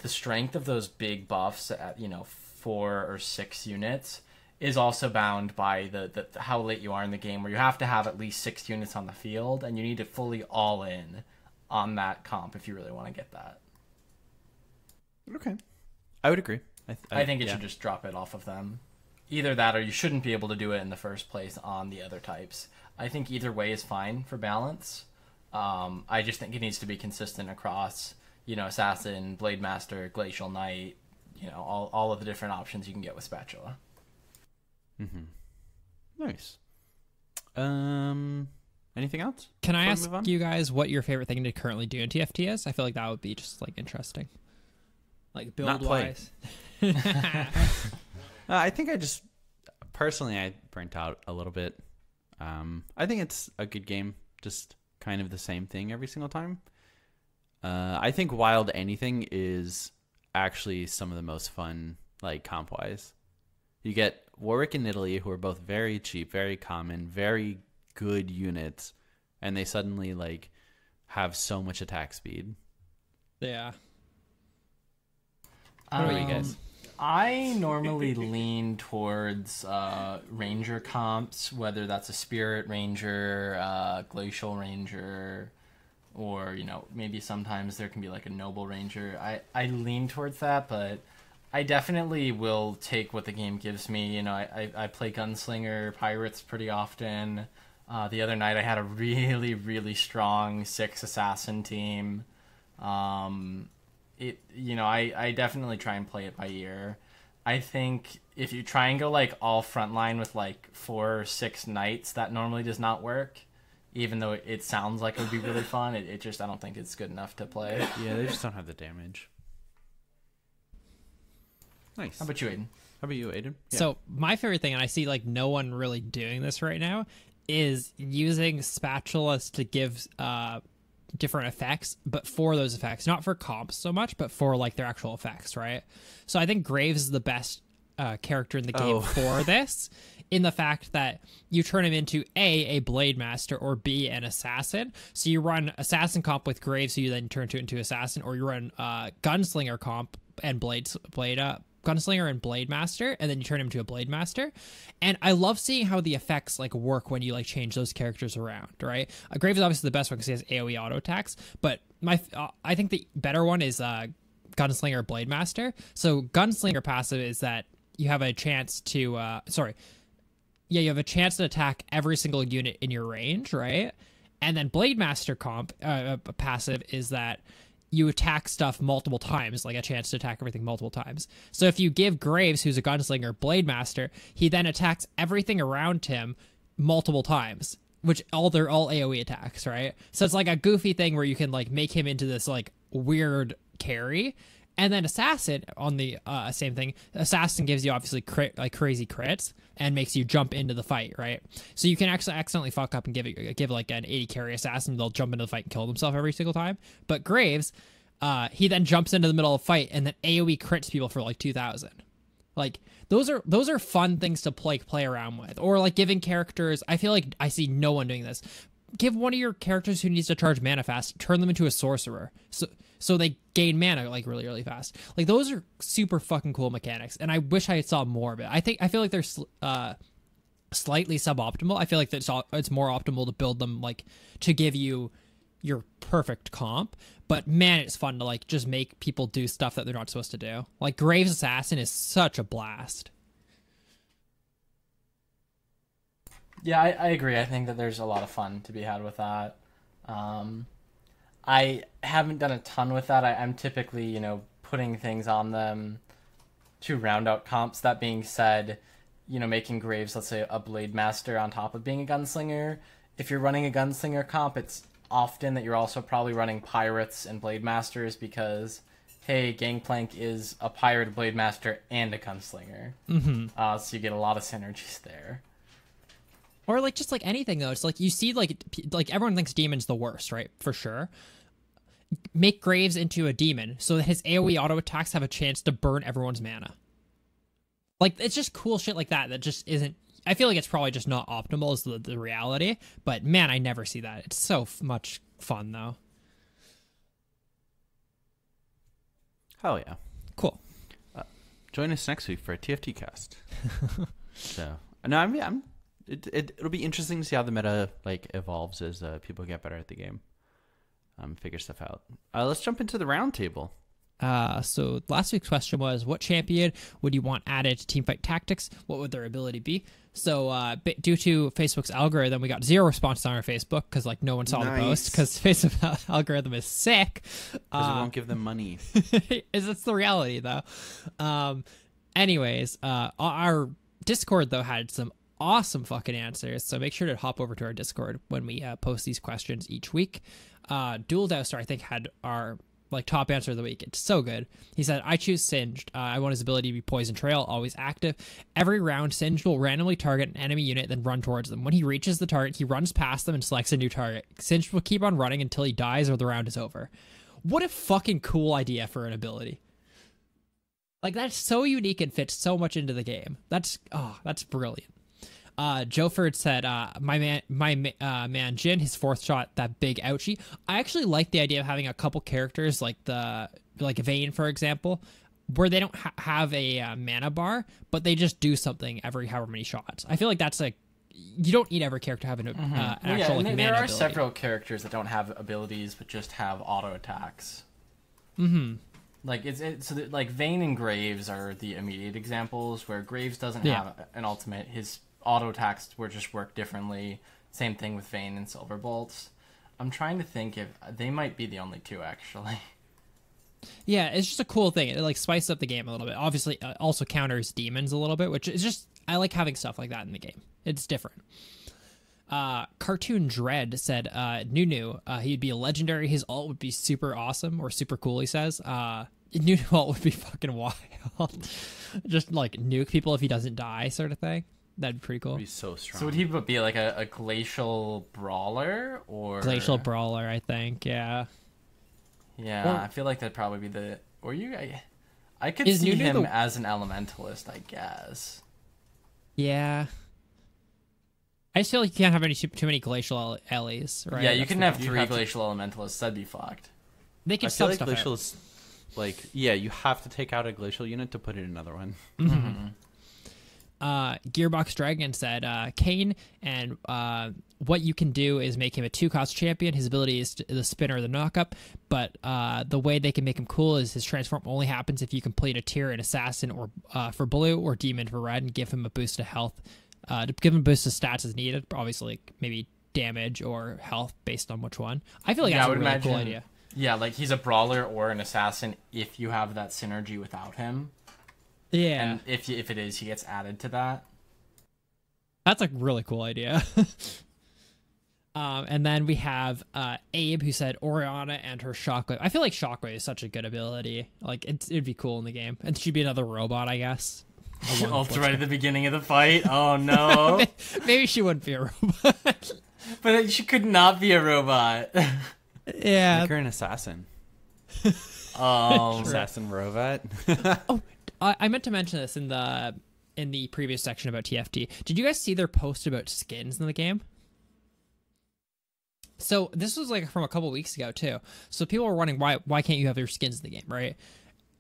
the strength of those big buffs at 4 or 6 units is also bound by the how late you are in the game, where you have to have at least 6 units on the field, and you need to fully all in on that comp if you really want to get that. Okay. I would agree. I think it should just drop it off of them. Either that, or you shouldn't be able to do it in the first place on the other types. I think either way is fine for balance. I just think it needs to be consistent across, Assassin, Blade Master, Glacial Knight, all of the different options you can get with Spatula. Nice. Anything else? Can I before we ask move on? you guys what your favorite thing to currently do in TFT is? I feel like that would be just like interesting, like Not build play. wise. I think I burnt out a little bit. I think it's a good game, just kind of the same thing every single time. I think Wild Anything is actually some of the most fun, like comp-wise. You get Warwick and Italy, who are both very cheap, very common, very good units, and they suddenly like have so much attack speed. Yeah. What about you guys? I normally lean towards ranger comps, whether that's a spirit ranger, glacial ranger, or maybe sometimes there can be like a noble ranger. I lean towards that, but I definitely will take what the game gives me. I play gunslinger pirates pretty often. The other night I had a really, really strong 6 assassin team. I definitely try and play it by ear. I think if you try and go like all frontline with like 4 or 6 knights, that normally does not work. Even though it sounds like it would be really fun, it just, I don't think it's good enough to play. Yeah, they just don't have the damage. Nice. How about you, Aiden? How about you, Aiden? Yeah. So my favorite thing, and I see like no one really doing this right now, is using spatulas to give different effects, but for those effects, not for comps so much, but for like their actual effects, right? So I think Graves is the best character in the game for this, in the fact that you turn him into a blade master, or B, an assassin. So you run assassin comp with Graves, so you then turn into assassin, or you run gunslinger comp and gunslinger and blade master, and then you turn him to a blade master. And I love seeing how the effects like work when you like change those characters around, right? Graves is obviously the best one because he has AoE auto attacks, but I think the better one is gunslinger blade master. So gunslinger passive is that you have a chance to you have a chance to attack every single unit in your range, right? And then blade master comp passive is that you attack stuff multiple times, like a chance to attack everything multiple times. So if you give Graves, who's a gunslinger, blade master, he then attacks everything around him multiple times, which they're all AoE attacks, right? So it's like a goofy thing where you can like make him into this like weird carry. And then assassin on the same thing. Assassin gives you obviously crazy crits and makes you jump into the fight, right? So you can actually accidentally fuck up and give like an 80 carry assassin. They'll jump into the fight and kill themselves every single time. But Graves, he then jumps into the middle of the fight and then AoE crits people for like 2,000. Like those are fun things to play around with. Or like giving characters. I feel like I see no one doing this. Give one of your characters who needs to charge mana fast, turn them into a sorcerer. So they gain mana like really, really fast. Like those are super fucking cool mechanics, and I wish I saw more of it. I feel like they're slightly suboptimal. I feel like it's more optimal to build them like to give you your perfect comp. But man, it's fun to like just make people do stuff that they're not supposed to do. Like Graves Assassin is such a blast. Yeah, I agree. I think that there's a lot of fun to be had with that. I haven't done a ton with that. I'm typically, putting things on them to round out comps. That being said, making Graves, let's say, a Blade Master on top of being a Gunslinger. If you're running a Gunslinger comp, it's often that you're also probably running Pirates and Blade Masters because, hey, Gangplank is a Pirate, Blade Master, and a Gunslinger. Mm-hmm. So you get a lot of synergies there. Or like just like anything though, it's like you see like everyone thinks Demon's the worst, right? For sure. Make Graves into a demon so that his AoE auto attacks have a chance to burn everyone's mana. Like it's just cool shit like that just isn't. I feel like it's probably just not optimal is the reality, but man, I never see that. It's so much fun though. Hell yeah, cool. Join us next week for a TFT cast. So no, it'll be interesting to see how the meta like evolves as people get better at the game, figure stuff out. Let's jump into the round table. So last week's question was, what champion would you want added to Teamfight Tactics? What would their ability be? So due to Facebook's algorithm, we got 0 responses on our Facebook because like no one saw the post because Facebook algorithm is sick. Because we won't give them money. That's the reality though. Anyways, our Discord though had some awesome fucking answers, so make sure to hop over to our Discord when we post these questions each week. Dual Douster I think had our like top answer of the week. It's so good. He said, I choose Singed. I want his ability to be Poison Trail, always active. Every round, Singed will randomly target an enemy unit, then run towards them. When he reaches the target, he runs past them and selects a new target. Singed will keep on running until he dies or the round is over. What a fucking cool idea for an ability. Like, that's so unique and fits so much into the game. That's brilliant. Joford said, my man Jin, his 4th shot, that big ouchie. I actually like the idea of having a couple characters like Vayne, for example, where they don't have a mana bar, but they just do something every however many shots. I feel like that's like, you don't need every character having an actual like, mana there are ability. several characters that don't have abilities but just have auto attacks. Mm-hmm. Like like Vayne and Graves are the immediate examples where Graves doesn't have an ultimate. His auto attacks just work differently. Same thing with Vayne and Silverbolts. I'm trying to think if they might be the only two actually. Yeah, it's just a cool thing. It like spices up the game a little bit. Obviously, also counters demons a little bit, which is just I like having stuff like that in the game. It's different. Cartoon Dread said, Nunu, he'd be a legendary. His ult would be super awesome or super cool. He says, Nunu ult would be fucking wild. Just like nuke people if he doesn't die, sort of thing. That'd be pretty cool. Be so strong. So would he be like a glacial brawler or Glacial brawler, I think. Yeah. Yeah, Or- I feel like that'd probably be the. Or you, I could Is see Nunu him the- as an elementalist, I guess. Yeah. I just feel like you can't have too many glacial Ellies, right? Yeah, you That's can the- have you 3 have to- glacial elementalists. That'd be fucked. They can I feel sub like stuff glacial out. is like, yeah, you have to take out a glacial unit to put in another one. Gearbox Dragon said, Kane, and what you can do is make him a 2-cost champion. His ability is the spin or the knockup, but the way they can make him cool is his transform only happens if you complete a tier in assassin or for blue or demon for red and give him a boost to health. To give him a boost to stats as needed, obviously maybe damage or health based on which one. I feel like Yeah, I that's a would really imagine. cool idea. Yeah, like he's a brawler or an assassin if you have that synergy without him. Yeah, And if it is, he gets added to that. that's a really cool idea. And then we have Abe, who said Oriana and her Shockwave. I feel like Shockwave is such a good ability. Like it'd be cool in the game, and she'd be another robot, I guess. Ult right at the beginning of the fight. Oh no! Maybe she wouldn't be a robot. But she could not be a robot. Yeah. Make her an assassin. Um, Assassin robot. I meant to mention this in the previous section about TFT. Did you guys see their post about skins in the game? So this was like from a couple weeks ago too. So people were wondering why can't you have your skins in the game, right?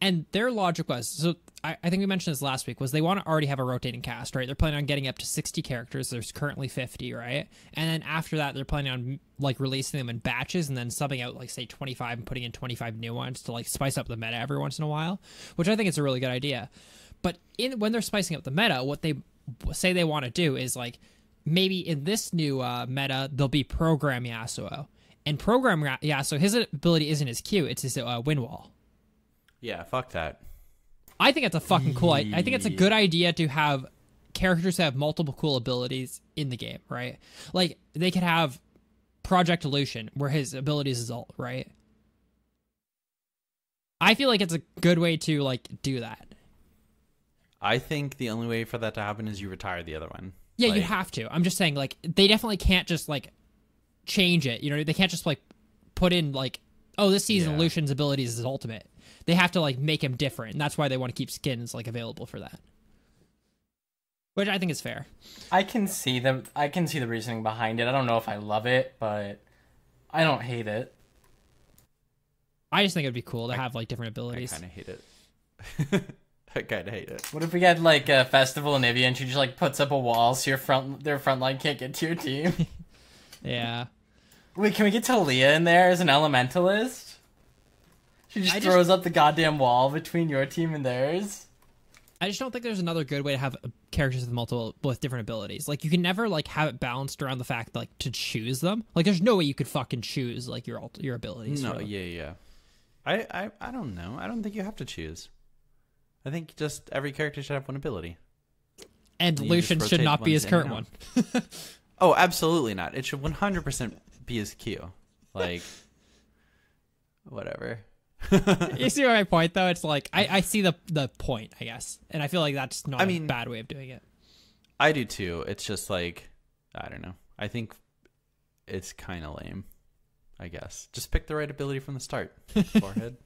And their logic was, so I think we mentioned this last week, was they want to already have a rotating cast, right? They're planning on getting up to 60 characters. There's currently 50, right? And then after that, they're planning on like releasing them in batches and then subbing out like say 25 and putting in 25 new ones to like spice up the meta every once in a while, which I think is a really good idea. But when they're spicing up the meta, what they say they want to do is like maybe in this new meta, there'll be Program Yasuo. And Program Yasuo, his ability isn't his Q, it's his win wall. Yeah, fuck that. I think it's a fucking cool. I think it's a good idea to have characters that have multiple cool abilities in the game, right? Like they could have Project Illusion, where his ability is his ult, right? I feel like it's a good way to like do that. I think the only way for that to happen is you retire the other one. Yeah, you Like, have to. I'm just saying, like they definitely can't just like change it. You know, they can't just like put in like, oh, this season Yeah. Lucian's ability is his ultimate. They have to like make him different, and that's why they want to keep skins like available for that. Which I think is fair. I can see the reasoning behind it. I don't know if I love it, but I don't hate it. I just think it'd be cool to have like different I abilities. kind of hate it. I kind of hate it. What if we had like a festival in Nivea and she just like puts up a wall so their front line can't get to your team? Yeah. Wait, can we get Talia in there as an elementalist? She just I throws up the goddamn wall between your team and theirs. I just don't think there's another good way to have characters with different abilities. Like you can never like have it balanced around the fact like to choose them. Like there's no way you could fucking choose like your abilities. No, for them. yeah. I don't know. I don't think you have to choose. I think just every character should have one ability. And You Lucian just should rotate not be ones his in current and one. out. Oh, absolutely not. It should 100% be his Q. Like, whatever. You see my point though? It's like I see the point, I guess, and I feel like that's not a bad way of doing it. I do too. It's just like, I don't know. I think it's kind of lame, I guess. Just pick the right ability from the start. Forehead.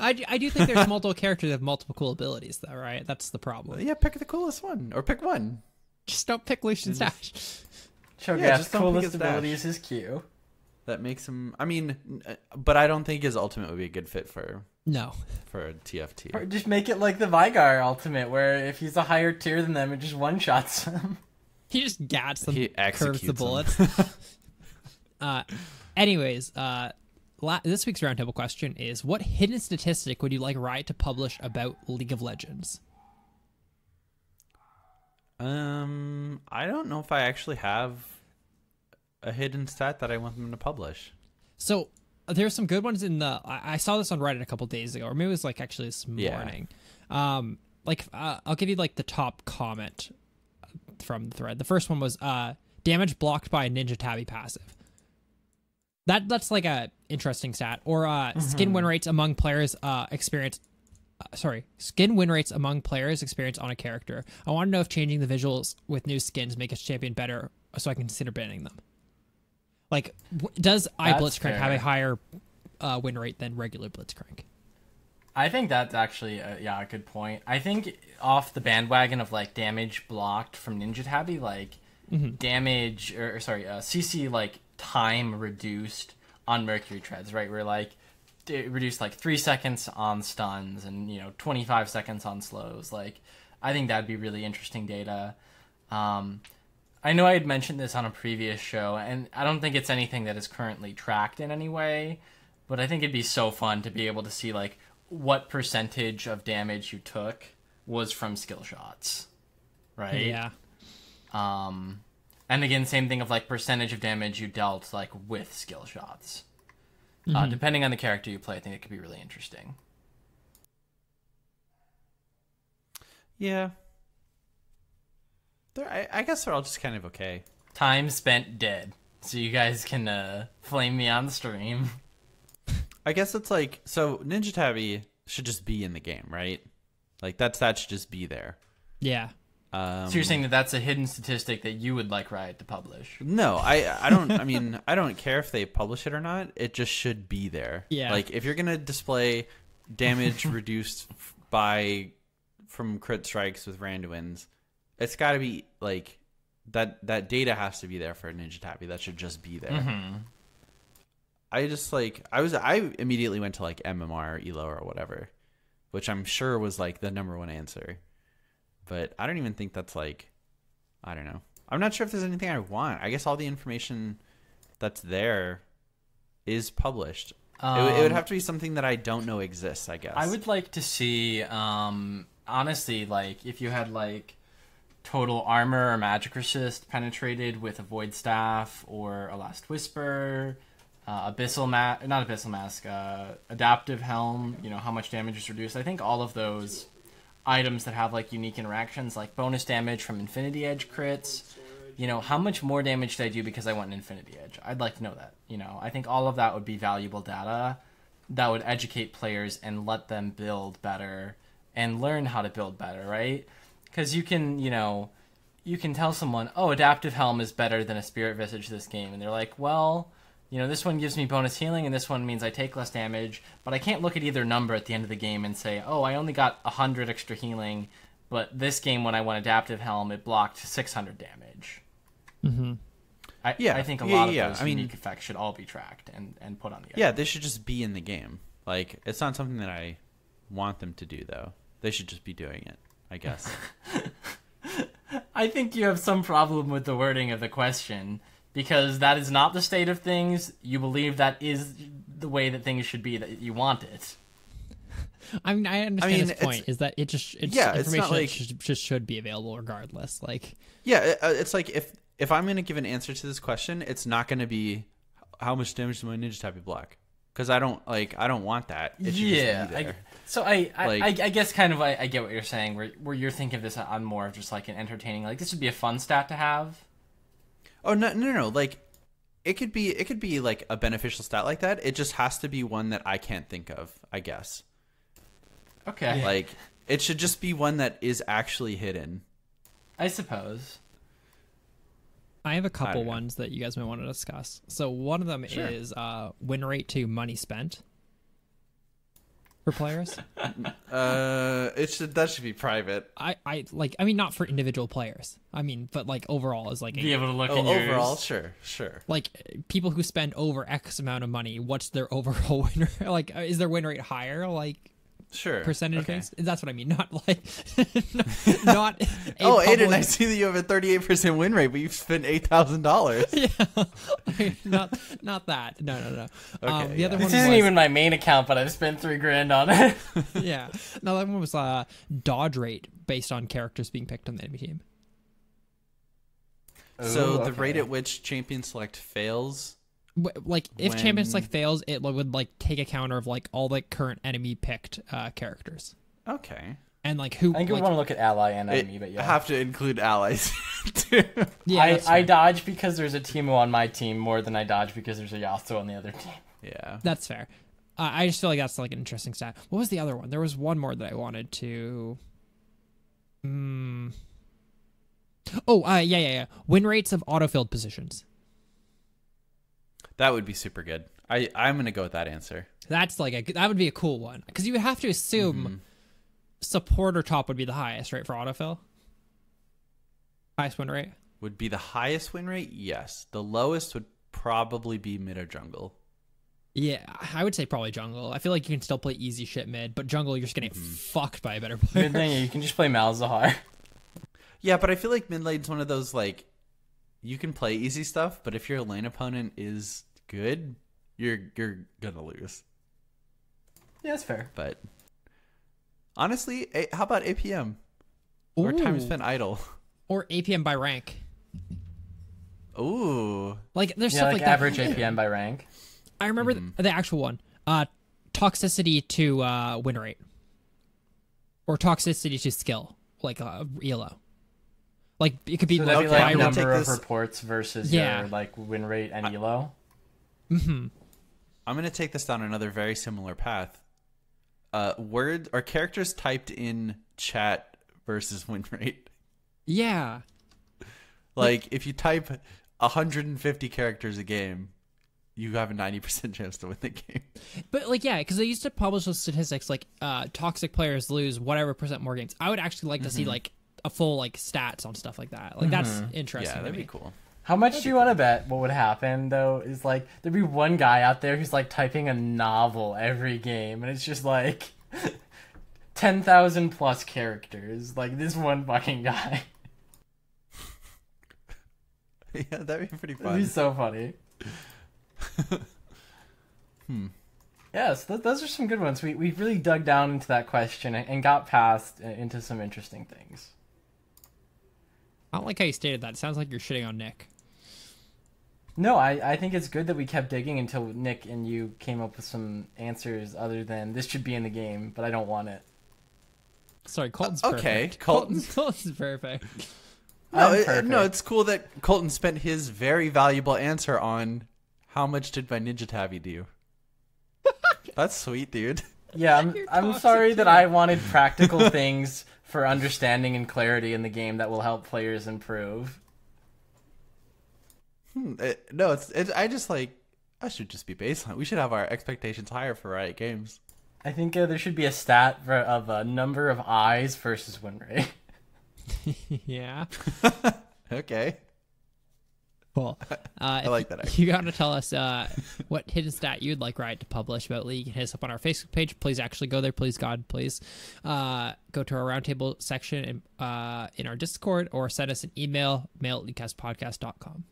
I do think there's multiple characters that have multiple cool abilities though, right? That's the problem. Yeah, pick the coolest one. Or pick one. Just don't pick Lucian's dash. Cho'Gath's just don't pick coolest his dash. ability is his Q. That makes him... I mean, but I don't think his ultimate would be a good fit for No. a TFT. Or just make it like the Vygar ultimate, where if he's a higher tier than them, it just one-shots them. He just gats them, He curves executes the them. bullets. Anyways, this week's roundtable question is: what hidden statistic would you like Riot to publish about League of Legends? I don't know if I actually have a hidden stat that I want them to publish. So there's some good ones in the. I saw this on Reddit a couple days ago, or maybe it was like actually this morning. I'll give you like the top comment from the thread. The first one was damage blocked by a Ninja Tabby passive. That's like a interesting stat. Or skin win rates among players skin win rates among players experience on a character. I want to know if changing the visuals with new skins make a champion better, so I can consider banning them. Like, does Blitzcrank have a higher win rate than regular Blitzcrank? I think that's actually a good point. I think off the bandwagon of like damage blocked from Ninja Tabby, like damage CC like time reduced on Mercury Treads, right? Where like it reduced like 3 seconds on stuns and 25 seconds on slows. Like, I think that'd be really interesting data. I know I had mentioned this on a previous show, and I don't think it's anything that is currently tracked in any way, but I think it'd be so fun to be able to see like what percentage of damage you took was from skill shots, right? Yeah. And again, same thing of like percentage of damage you dealt like with skill shots. Depending on the character you play, I think it could be really interesting. Yeah. I guess they're all just kind of okay. Time spent dead. So you guys can flame me on the stream. I guess it's like, so Ninja Tabby should just be in the game, right? Like that should just be there. Yeah. So you're saying that that's a hidden statistic that you would like Riot to publish? No, I don't. I mean, I don't care if they publish it or not. It just should be there. Yeah. Like if you're gonna display damage reduced from crit strikes with random wins, it's got to be like that data has to be there for Ninja Tabby. That should just be there. I just like I immediately went to like MMR or ELO or whatever, which I'm sure was like the number one answer. But I don't even think that's like, I don't know. I'm not sure if there's anything I want. I guess all the information that's there is published. It would have to be something that I don't know exists, I guess. I would like to see, honestly, like if you had like total armor or magic resist penetrated with a void staff or a last whisper, adaptive helm, how much damage is reduced. I think all of those items that have like unique interactions, like bonus damage from Infinity Edge crits, how much more damage did I do because I went in Infinity Edge? I'd like to know that. I think all of that would be valuable data that would educate players and let them build better and learn how to build better, right? Because you can tell someone, oh, adaptive helm is better than a spirit visage this game, and they're like, well, this one gives me bonus healing, and this one means I take less damage, but I can't look at either number at the end of the game and say, oh, I only got 100 extra healing, but this game when I went adaptive helm, it blocked 600 damage. I think a lot of those unique effects should all be tracked and put on the Yeah, they should just be in the game. Like, it's not something that I want them to do, though. They should just be doing it, I guess. I think you have some problem with the wording of the question, because that is not the state of things. You believe that is the way that things should be, that you want it. I mean, I understand his point, is that it's information it's not like, just should be available regardless. Like, yeah, it's like if I'm going to give an answer to this question, it's not going to be how much damage does my Ninja Tabby block, because I don't want that. It should just be there. I guess kind of I get what you're saying, where you're thinking of this on more of just like an entertaining, like this would be a fun stat to have. Oh no! Like, it could be like a beneficial stat like that. It just has to be one that I can't think of, I guess. Okay. Like, it should just be one that is actually hidden, I suppose. I have a couple ones that you guys might want to discuss. So one of them is win rate to money spent for players. That should be private. I mean, not for individual players. I mean, but like overall is like be able to look in yours. Overall, sure. Like people who spend over X amount of money, what's their overall win rate? Like, is their win rate higher? Like, sure, percentage based. That's what I mean. Not like not. Oh, Aiden, I see that you have a 38% win rate, but you've spent $8,000. Yeah, not that. No. Okay, the other one this isn't even my main account, but I've spent $3,000 on it. Yeah. No, that one was dodge rate based on characters being picked on the enemy team. So the okay. rate at which champion select fails. Like if When- champion select fails, it would like take a counter of like all the current enemy picked characters Okay. and like who. I think we like, want to look at ally and enemy, but I yeah. have to include allies too. yeah, that's I fair. dodge because there's a Teemo on my team more than I dodge because there's a Yasuo on the other team. Yeah. That's fair. I just feel like that's like an interesting stat. What was the other one? There was one more that I wanted to. Yeah. Win rates of autofilled positions. That would be super good. I'm gonna go with that answer. That's like that would be a cool one because you would have to assume support or top would be the highest, right, for autofill. Highest win rate. Would be the highest win rate? Yes. The lowest would probably be mid or jungle. Yeah, I would say probably jungle. I feel like you can still play easy shit mid, but jungle you're just getting fucked by a better player. Good thing you can just play Malzahar. Yeah, but I feel like mid lane's one of those like you can play easy stuff, but if your lane opponent is good, you're gonna lose. Yeah, that's fair. But honestly, how about APM or time Ooh. spent idle? Or APM by rank. Ooh, Like there's Yeah, stuff like like average that. APM by rank. I remember the actual one. Toxicity to win rate. Or toxicity to skill, like ELO. Like it could be So like that'd be okay, like I'm gonna number take of this- reports versus Yeah. your like win rate and elo. I'm gonna take this down another very similar path. Word or characters typed in chat versus win rate. Yeah. Like if you type 150 characters a game, you have a 90% chance to win the game. But like yeah, because they used to publish those statistics like toxic players lose whatever percent more games. I would actually like to see like a full like stats on stuff like that. Like that's interesting. Yeah, to that'd me. be cool. How much do you want to bet what would happen though is like there'd be one guy out there who's like typing a novel every game and it's just like 10,000 plus characters. Like this one fucking guy. Yeah, that'd be pretty It'd be fun. so funny. Yes, those are some good ones. We really dug down into that question and got past into some interesting things. I don't like how you stated that. It sounds like you're shitting on Nick. No, I think it's good that we kept digging until Nick and you came up with some answers other than this should be in the game, but I don't want it. Sorry, Colton's okay, perfect. Colton. Colton's perfect. No, I'm perfect. no, it's cool that Colton spent his very valuable answer on how much did my Ninja Tabby do. That's sweet, dude. Yeah, You're I'm toxic sorry that too. I wanted practical things for understanding and clarity in the game that will help players improve. No, it's. I just like. I should just be baseline. We should have our expectations higher for Riot Games. I think there should be a stat of a number of eyes versus win rate. Yeah. Okay. Cool. I like that You got to tell us what hidden stat you'd like Riot to publish about League. Hit us up on our Facebook page. Please actually go there. Please, God, please. Go to our roundtable section in our Discord or send us an email, mail@leaguecastpodcast.com.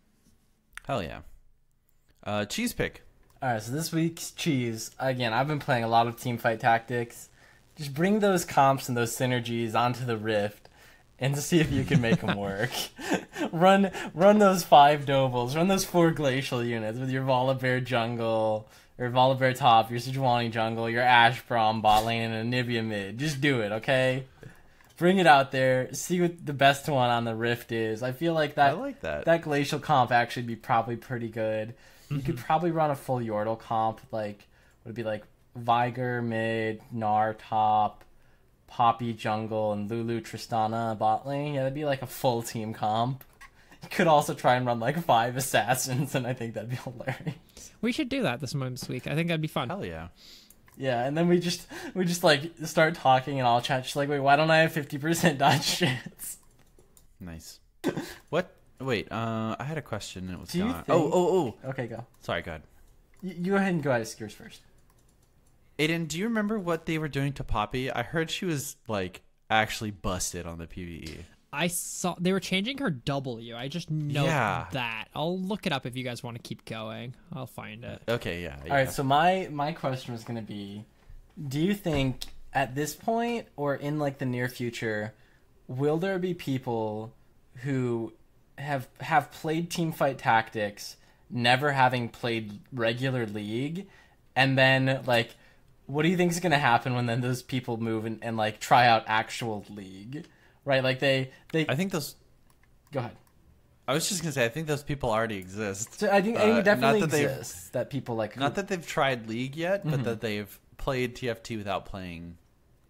Hell yeah. Cheese pick. Alright, so this week's cheese, again, I've been playing a lot of Teamfight Tactics. Just bring those comps and those synergies onto the Rift and see if you can make them work. run those 5 nobles, run those 4 glacial units with your Volibear jungle, or Volibear top, your Sejuani jungle, your Ash Braum bot lane, and a Nibia mid. Just do it, okay? Bring it out there, see what the best one on the Rift is. I feel like I like that. that glacial comp actually be probably pretty good. You could probably run a full Yordle comp, like, would it be like Viger mid, Gnar top, Poppy jungle, and Lulu Tristana bot lane? Yeah, that'd be like a full team comp. You could also try and run like 5 assassins, and I think that'd be hilarious. We should do that this week. I think that'd be fun. Hell yeah. Yeah, and then we just like start talking and all chat. Just like, wait, why don't I have 50% dodge chance? Nice. What? Wait. I had a question. And it was Do you gone. think- Oh. Okay, go. Sorry. Go ahead. You go ahead and go at yours first. Aiden, do you remember what they were doing to Poppy? I heard she was like actually busted on the PvE. I saw they were changing her W. I just know Yeah. that. I'll look it up if you guys want to keep going. I'll find it. Okay. Yeah. All right, so my question was going to be, do you think at this point or in like the near future, will there be people who have played Teamfight Tactics, never having played regular League, and then like, what do you think is going to happen when then those people move and like try out actual League, right? Like they I think those. go ahead. I was just gonna say I think those people already exist. So I think it definitely not that exists that people like. Not that they've tried League yet, but that they've played TFT without playing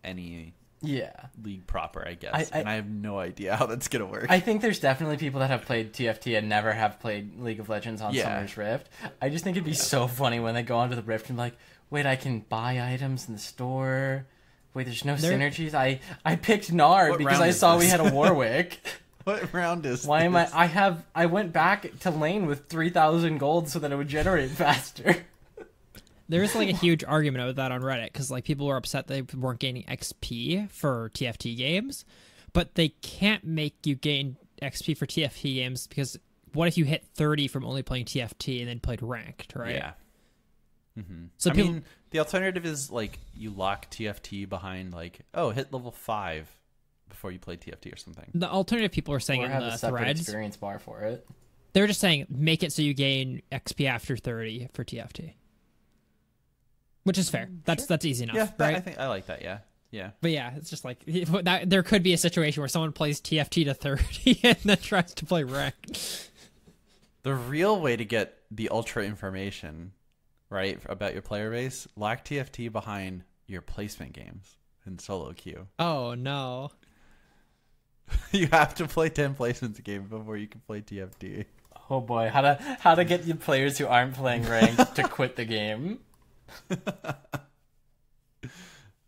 any League proper, I guess. And I have no idea how that's gonna work. I think there's definitely people that have played TFT and never have played League of Legends on Summer's Rift. I just think it'd be so funny when they go onto the Rift and be like, wait, I can buy items in the store. Wait, there's no synergies. I picked Nard What because round I is saw this? we had a Warwick. What round is Why am this? I went back to lane with 3,000 gold so that it would generate faster. There's like a huge argument about that on Reddit because like people were upset they weren't gaining XP for TFT games, but they can't make you gain XP for TFT games because what if you hit 30 from only playing TFT and then played ranked, right? Yeah. Mm-hmm. So I people, mean, the alternative is like you lock TFT behind like, oh, hit level 5 before you play TFT or something. the alternative people are saying Or in have the a separate threads, experience bar for it. they're just saying make it so you gain XP after 30 for TFT, which is fair. That's easy enough, Yeah, right? I think I like that. Yeah, yeah. But yeah, it's just like that, there could be a situation where someone plays TFT to 30 and then tries to play ranked. The real way to get the ultra information, right, about your player base, lock TFT behind your placement games in solo queue. Oh no. You have to play 10 placements a game before you can play TFT. Oh boy, how to get the players who aren't playing ranked to quit the game.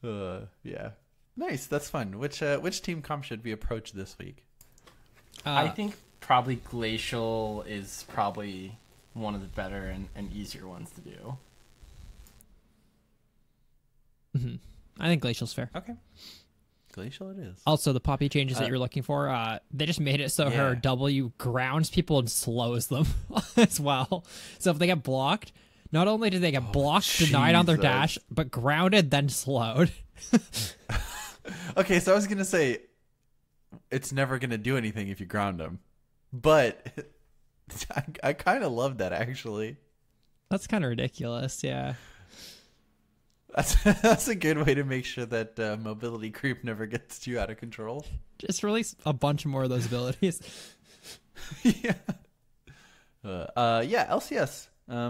Yeah. Nice, that's fun. Which team comp should we approach this week? I think probably Glacial is probably one of the better and easier ones to do. I think Glacial's fair. Okay. Glacial it is. Also, the poppy changes that you're looking for, they just made it so her W grounds people and slows them as well. So if they get blocked, not only do they get blocked, denied on their Jesus. dash, but grounded, then slowed. Okay, so I was going to say it's never going to do anything if you ground them. But I kind of love that, actually. That's kind of ridiculous, yeah. That's a good way to make sure that mobility creep never gets too out of control. Just release a bunch more of those abilities. Yeah. LCS.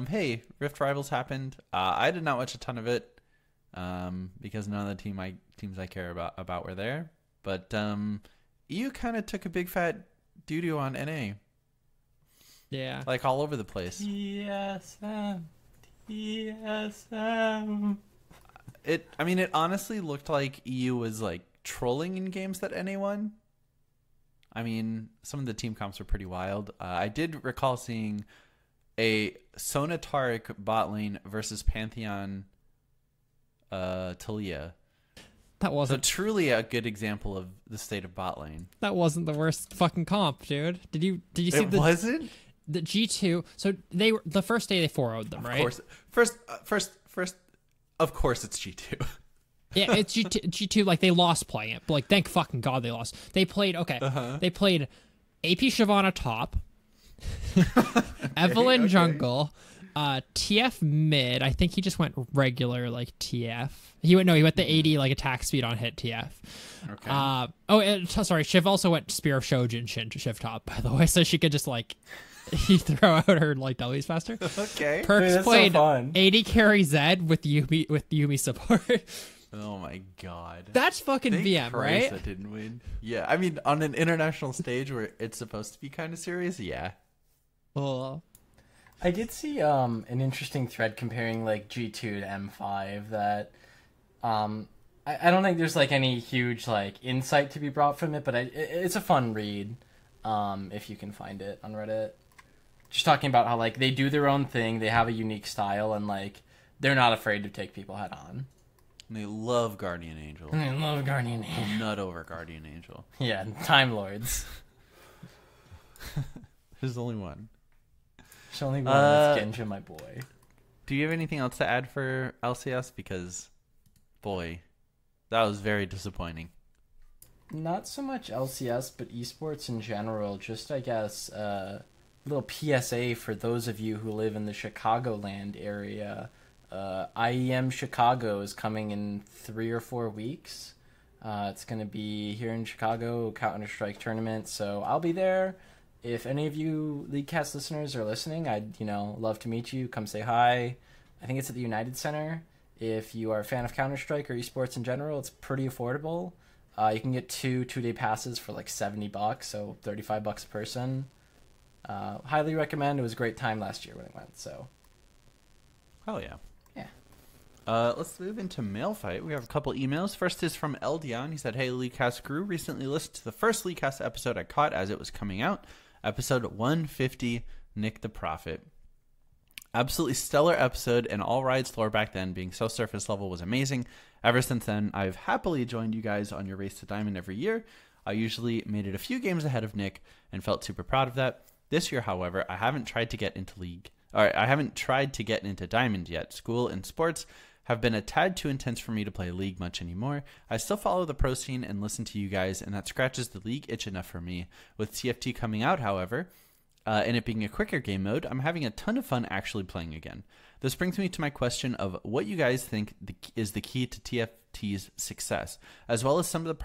Hey, Rift Rivals happened. I did not watch a ton of it because none of the teams I care about were there. But EU kind of took a big fat doo-doo on NA. Yeah. Like all over the place. TSM. It honestly looked like EU was like trolling in games that NA won. I mean, some of the team comps were pretty wild. I did recall seeing a Sonataric bot lane versus Pantheon Talia. That So wasn't truly a good example of the state of bot lane. the worst fucking comp, dude. Did you see It wasn't? the G2? So they were the first day they 4-0'd them, right? Of course. First, of course it's G2. Yeah, it's G2. Like they lost playing it, but like thank fucking god they lost. They played They played AP Shyvana top, Evelyn jungle, TF mid. I think he just went regular like TF. He went the 80 like attack speed on hit TF. Okay. Sorry, Shiv also went Spear of Shojin Shiv top, by the way, so she could just like he throw out her like W's faster. Okay. Perks that's so played fun. 80 carry Zed with Yumi support. Oh my god. That's fucking Thank VM, Christ right? that didn't win. Yeah, I mean, on an international stage where it's supposed to be kind of serious, yeah. Oh. I did see an interesting thread comparing like G2 to M5 that I don't think there's like any huge like insight to be brought from it, but it's a fun read if you can find it on Reddit. Just talking about how like they do their own thing, they have a unique style, and like they're not afraid to take people head on. And they love Guardian Angel. I love Guardian Angel. Nut over Guardian Angel. Yeah, Time Lords. There's only one. There's only one. That's Genja, my boy. Do you have anything else to add for LCS? Because, boy, that was very disappointing. Not so much LCS, but esports in general. Just, I guess, little PSA for those of you who live in the Chicagoland area. IEM Chicago is coming in 3 or 4 weeks. It's going to be here in Chicago, Counter-Strike tournament, so I'll be there. If any of you LeagueCast listeners are listening, I'd love to meet you. Come say hi. I think it's at the United Center. If you are a fan of Counter-Strike or esports in general, it's pretty affordable. You can get two-day passes for like $70, so $35 a person. Highly recommend. It was a great time last year when it went. So, Hell yeah. yeah. Let's move into mail fight. We have a couple emails. First is from Eldion. He said, "Hey, LeagueCast crew, recently listened to the first LeagueCast episode I caught as it was coming out. Episode 150, Nick the Prophet. Absolutely stellar episode, and all rides lore back then being so surface level was amazing. Ever since then, I've happily joined you guys on your race to Diamond every year. I usually made it a few games ahead of Nick and felt super proud of that. This year, however, I haven't tried to get into Diamond yet. School and sports have been a tad too intense for me to play League much anymore. I still follow the pro scene and listen to you guys, and that scratches the League itch enough for me. With TFT coming out, however, and it being a quicker game mode, I'm having a ton of fun actually playing again. This brings me to my question of what you guys think is the key to TFT's success, as well as some of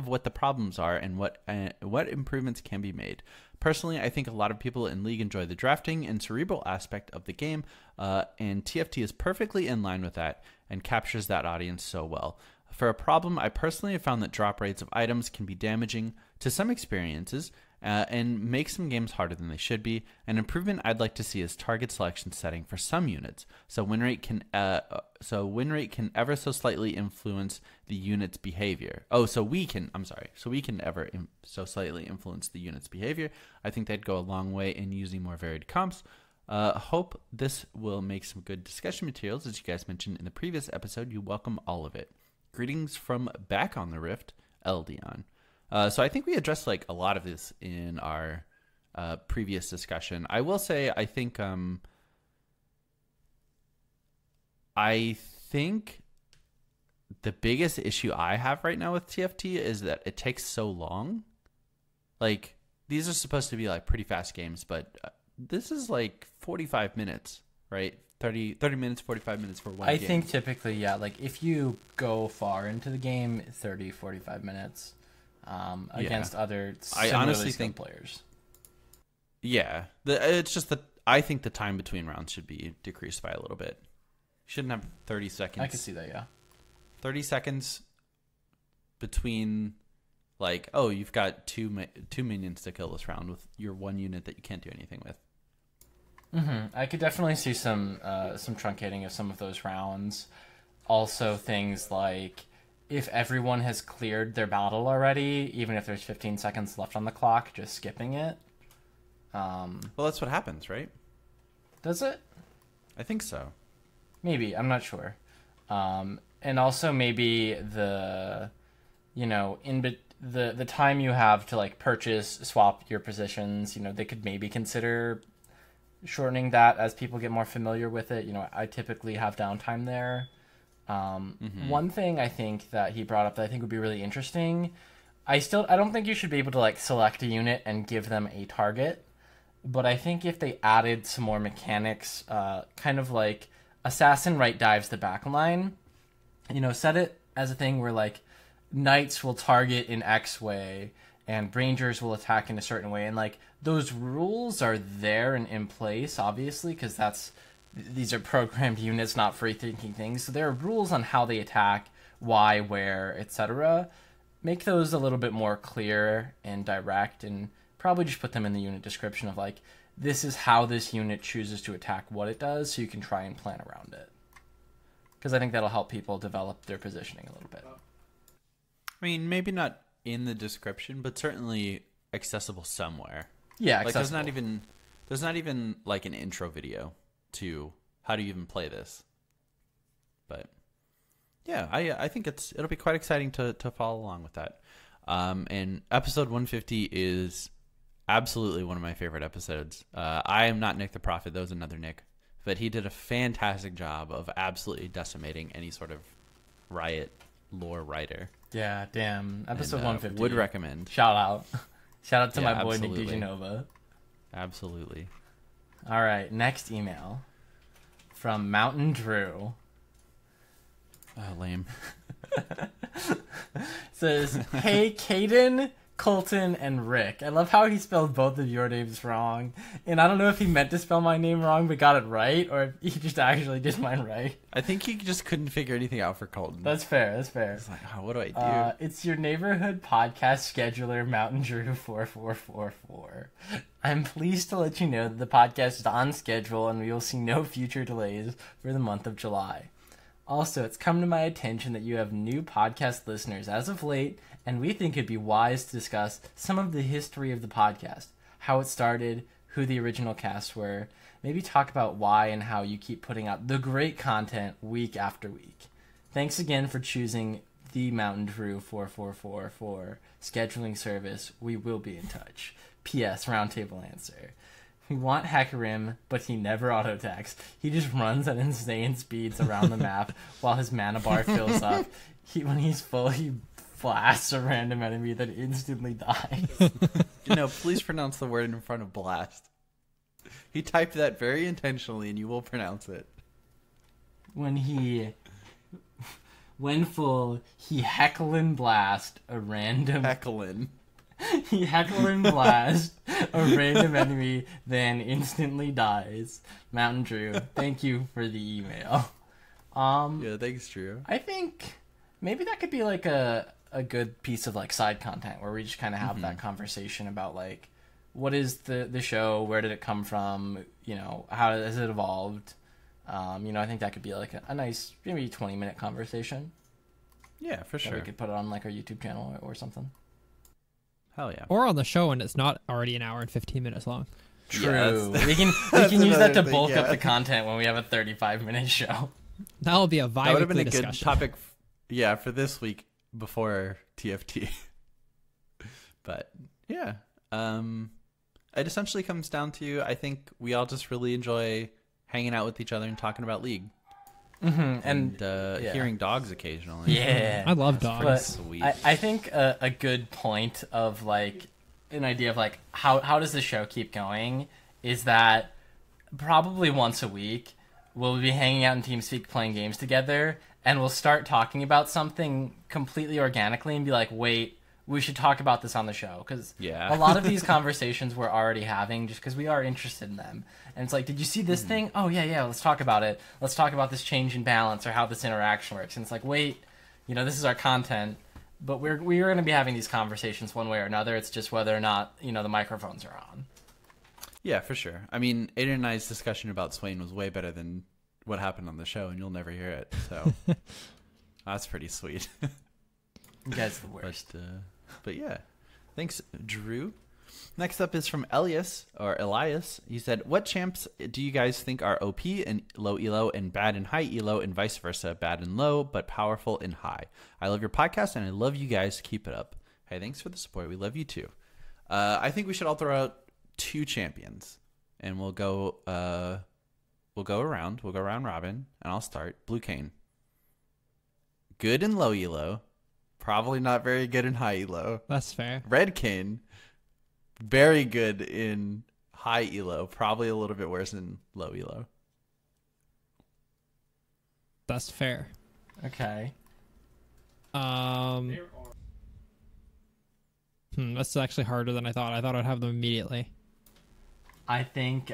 what the problems are and what improvements can be made. Personally, I think a lot of people in League enjoy the drafting and cerebral aspect of the game, and TFT is perfectly in line with that and captures that audience so well. For a problem, I personally have found that drop rates of items can be damaging to some experiences, and make some games harder than they should be. An improvement I'd like to see is target selection setting for some units, so win rate can ever so slightly influence the unit's behavior. So we can ever so slightly influence the unit's behavior. I think that'd go a long way in using more varied comps. Hope this will make some good discussion materials. As you guys mentioned in the previous episode, you welcome all of it. Greetings from back on the Rift, Eldion." So I think we addressed like a lot of this in our previous discussion. I will say I think the biggest issue I have right now with TFT is that it takes so long. Like, these are supposed to be like pretty fast games, but this is like 45 minutes, right? 30 minutes, 45 minutes for one game. I think typically, yeah, like if you go far into the game, 30, 45 minutes. Against other similarly skilled players. Yeah, it's just that I think the time between rounds should be decreased by a little bit. You shouldn't have 30 seconds. I can see that, yeah. 30 seconds between, like, oh, you've got two minions to kill this round with your one unit that you can't do anything with. Mm-hmm. I could definitely see some truncating of some of those rounds. Also, things like, if everyone has cleared their battle already, even if there's 15 seconds left on the clock, just skipping it. Well, that's what happens, right? Does it? I think so. Maybe. I'm not sure. And also maybe the time you have to like purchase, swap your positions, they could maybe consider shortening that as people get more familiar with it. I typically have downtime there. One thing I think that he brought up that I think would be really interesting, I don't think you should be able to like select a unit and give them a target, but I think if they added some more mechanics, kind of like assassin right dives the back line, set it as a thing where like knights will target in X way and rangers will attack in a certain way, and like those rules are there and in place obviously because these are programmed units, not free-thinking things. So there are rules on how they attack, why, where, etc. Make those a little bit more clear and direct, and probably just put them in the unit description of, like, this is how this unit chooses to attack what it does, so you can try and plan around it. Because I think that'll help people develop their positioning a little bit. I mean, maybe not in the description, but certainly accessible somewhere. Yeah, like accessible. There's not even like an intro video to how do you even play this. But yeah, I think it'll be quite exciting to follow along with that. And episode 150 is absolutely one of my favorite episodes. I am not Nick the Prophet, that was another Nick, but he did a fantastic job of absolutely decimating any sort of Riot lore writer. Yeah, damn. Episode And, 150. would recommend. Shout out. Shout out to Yeah, my boy absolutely. Nick DeGenova. Absolutely. All right, next email from Mountain Drew. Oh, lame. Says, hey, Caden, Colton, and Rick. I love how he spelled both of your names wrong. And I don't know if he meant to spell my name wrong but got it right, or if he just actually did mine right. I think he just couldn't figure anything out for Colton. That's fair, that's fair. It's like, oh, what do I do? It's your neighborhood podcast scheduler, Mountain Drew 4444. I'm pleased to let you know that the podcast is on schedule and we will see no future delays for the month of July. Also, it's come to my attention that you have new podcast listeners as of late, and we think it'd be wise to discuss some of the history of the podcast, how it started, who the original casts were, maybe talk about why and how you keep putting out the great content week after week. Thanks again for choosing the Mountain Drew 4444 scheduling service. We will be in touch. P.S. Roundtable answer. We want Hackerim, but he never auto-attacks. He just runs at insane speeds around the map while his mana bar fills up. When he's full, he blasts a random enemy that instantly dies. Please pronounce the word in front of blast. He typed that very intentionally, and you will pronounce it. When full, he heckle and blast a random... Hecklin. He heckle and blast a random enemy, then instantly dies. Mountain Drew, thank you for the email. Yeah, thanks, Drew. I think maybe that could be like a good piece of like side content where we just kind of have that conversation about like what is the show, where did it come from, how has it evolved. I think that could be like a nice maybe 20-minute conversation. Yeah, for That sure. we could put it on like our YouTube channel or something. Hell yeah. Or on the show and it's not already an hour and 15 minutes long. True. Yeah, we can that's use that another to thing, bulk up yeah. the content when we have a 35-minute show. That will be a That would have been bi-weekly a good discussion. topic, for this week before TFT. But yeah, it essentially comes down to, I think we all just really enjoy hanging out with each other and talking about League and hearing dogs occasionally. Yeah. I love Pretty dogs. sweet. I think a good point of like an idea of like how does the show keep going is that probably once a week we'll be hanging out in TeamSpeak playing games together, and we'll start talking about something completely organically and be like, wait, we should talk about this on the show, because Yeah. a lot of these conversations we're already having just because we are interested in them. And it's like, did you see this thing? Oh yeah, let's talk about it. Let's talk about this change in balance or how this interaction works. And it's like, wait, this is our content, but we're going to be having these conversations one way or another. It's just whether or not the microphones are on. Yeah, for sure. I mean, Aiden and I's discussion about Swain was way better than what happened on the show, and you'll never hear it. So that's pretty sweet. You guys are the worst. But yeah, thanks, Drew. Next up is from Elias. He said, what champs do you guys think are OP in low elo and bad in high elo, and vice versa, bad in low but powerful in high? I love your podcast and I love you guys. Keep it up. Hey, thanks for the support. We love you too. I think we should all throw out 2 champions, and we'll go around. We'll go round robin, and I'll start. Blue Cane. Good in low elo. Probably not very good in high elo. That's fair. Redkin, very good in high elo. Probably a little bit worse in low elo. That's fair. Okay. That's actually harder than I thought. I thought I'd have them immediately. I think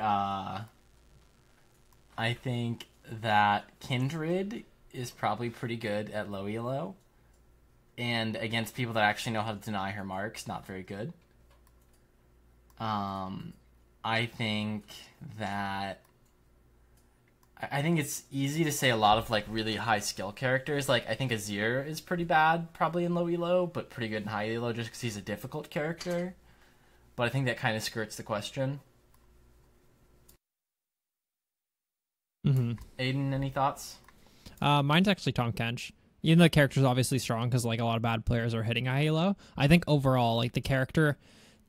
that Kindred is probably pretty good at low elo, and against people that actually know how to deny her marks, not very good. I think it's easy to say a lot of like really high skill characters. Like I think Azir is pretty bad probably in low elo, but pretty good in high elo just because he's a difficult character. But I think that kind of skirts the question. Mm-hmm. Aiden, any thoughts? Mine's actually Tahm Kench. Even though the character's obviously strong because like a lot of bad players are hitting high elo, I think overall like the character,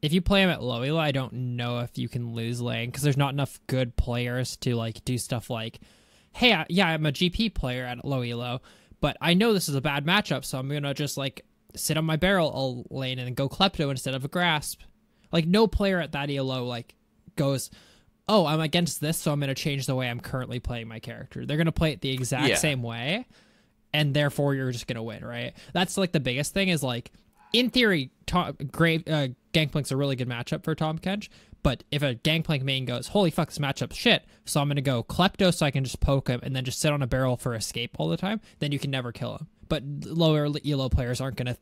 if you play him at low elo, I don't know if you can lose lane because there's not enough good players to like do stuff like, hey, I'm a GP player at low elo, but I know this is a bad matchup, so I'm gonna just like sit on my barrel lane and then go Klepto instead of a Grasp. Like, no player at that ELO, like, goes, oh, I'm against this, so I'm going to change the way I'm currently playing my character. They're going to play it the exact same way, and therefore you're just going to win, right? That's, like, the biggest thing is, like, in theory, Gangplank's a really good matchup for Tahm Kench, but if a Gangplank main goes, holy fuck, this matchup's shit, so I'm going to go Klepto so I can just poke him and then just sit on a barrel for escape all the time, then you can never kill him. But lower ELO players aren't going to...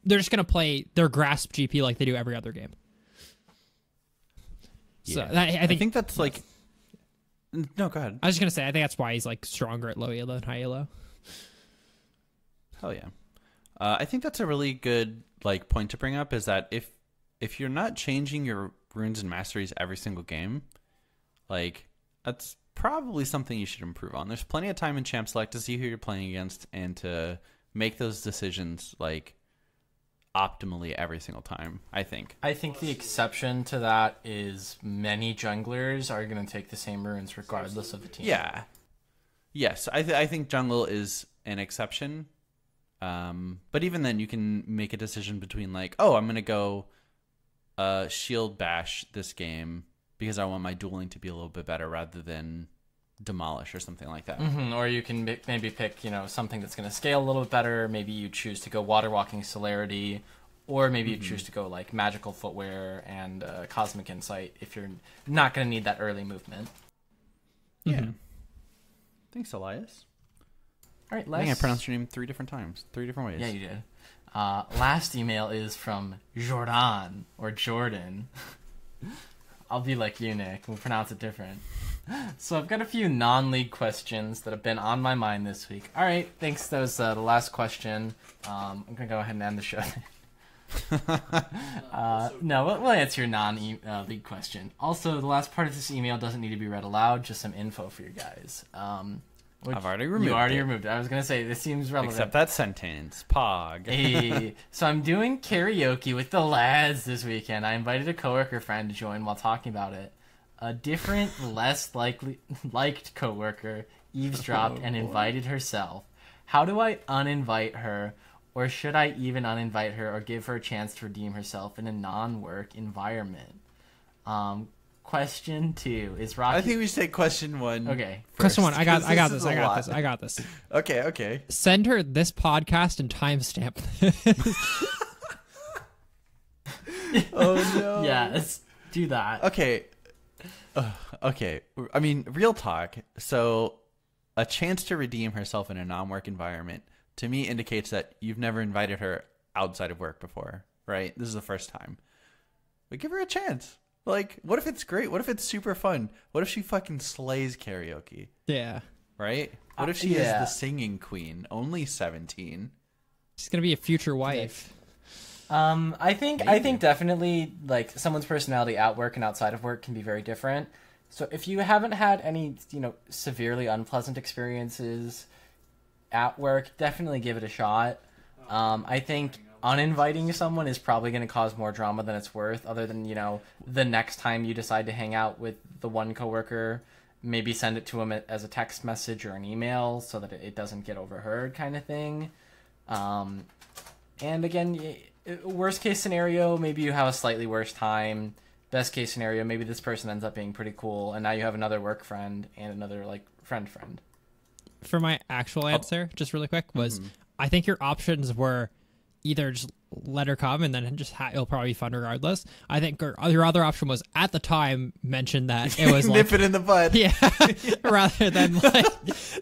They're just going to play their Grasp GP like they do every other game. So I think that's like... No, go ahead. I was just going to say, I think that's why he's like stronger at low ELO than high ELO. Hell yeah. I think that's a really good like point to bring up is that if you're not changing your runes and masteries every single game, like that's probably something you should improve on. There's plenty of time in Champ Select to see who you're playing against and to make those decisions like optimally every single time, I think. I think the exception to that is many junglers are going to take the same runes regardless of the team. Yeah. Yes, I think jungle is an exception. But even then, you can make a decision between like, oh, I'm going to go shield bash this game because I want my dueling to be a little bit better rather than demolish or something like that. Mm-hmm. Or you can maybe pick, something that's going to scale a little bit better. Maybe you choose to go water walking celerity, or maybe you choose to go like magical footwear and cosmic insight if you're not going to need that early movement. Yeah. Thanks, Elias. All right, I think I pronounced your name 3 different times, 3 different ways. Yeah, you did. Last email is from Jordan, or Jordan. I'll be like you, Nick. We'll pronounce it different. So I've got a few non-league questions that have been on my mind this week. All right, thanks. That was the last question. I'm going to go ahead and end the show. No, we'll answer your non-league question. Also, the last part of this email doesn't need to be read aloud, just some info for you guys. I've already removed it. You already removed it. I was going to say, this seems relevant. Except that sentence. Pog. Hey, so I'm doing karaoke with the lads this weekend. I invited a coworker friend to join while talking about it. A different, less liked coworker eavesdropped and invited herself. How do I uninvite her, or should I even uninvite her or give her a chance to redeem herself in a non-work environment? Question 2 is Rocky. I think we should take question 1. Okay. Question 1. I got this. Okay. Send her this podcast and timestamp this. Oh no. Yes. Do that. Okay. Okay. I mean, real talk. So, a chance to redeem herself in a non-work environment to me indicates that you've never invited her outside of work before, right? This is the first time. But give her a chance. Like, what if it's great? What if it's super fun? What if she fucking slays karaoke? Yeah. Right? What if she is the singing queen? Only 17. She's gonna be a future wife. I think definitely like someone's personality at work and outside of work can be very different. So if you haven't had any, severely unpleasant experiences at work, definitely give it a shot. I think uninviting someone is probably going to cause more drama than it's worth, other than, the next time you decide to hang out with the one coworker, maybe send it to him as a text message or an email so that it doesn't get overheard kind of thing. And again, worst case scenario, maybe you have a slightly worse time. Best case scenario, maybe this person ends up being pretty cool, and now you have another work friend and another, friend. For my actual answer, just really quick, was I think your options were either just let her come and then just it'll probably be fun regardless. I think your other option was at the time mention that it was nip it in the bud. Yeah, rather than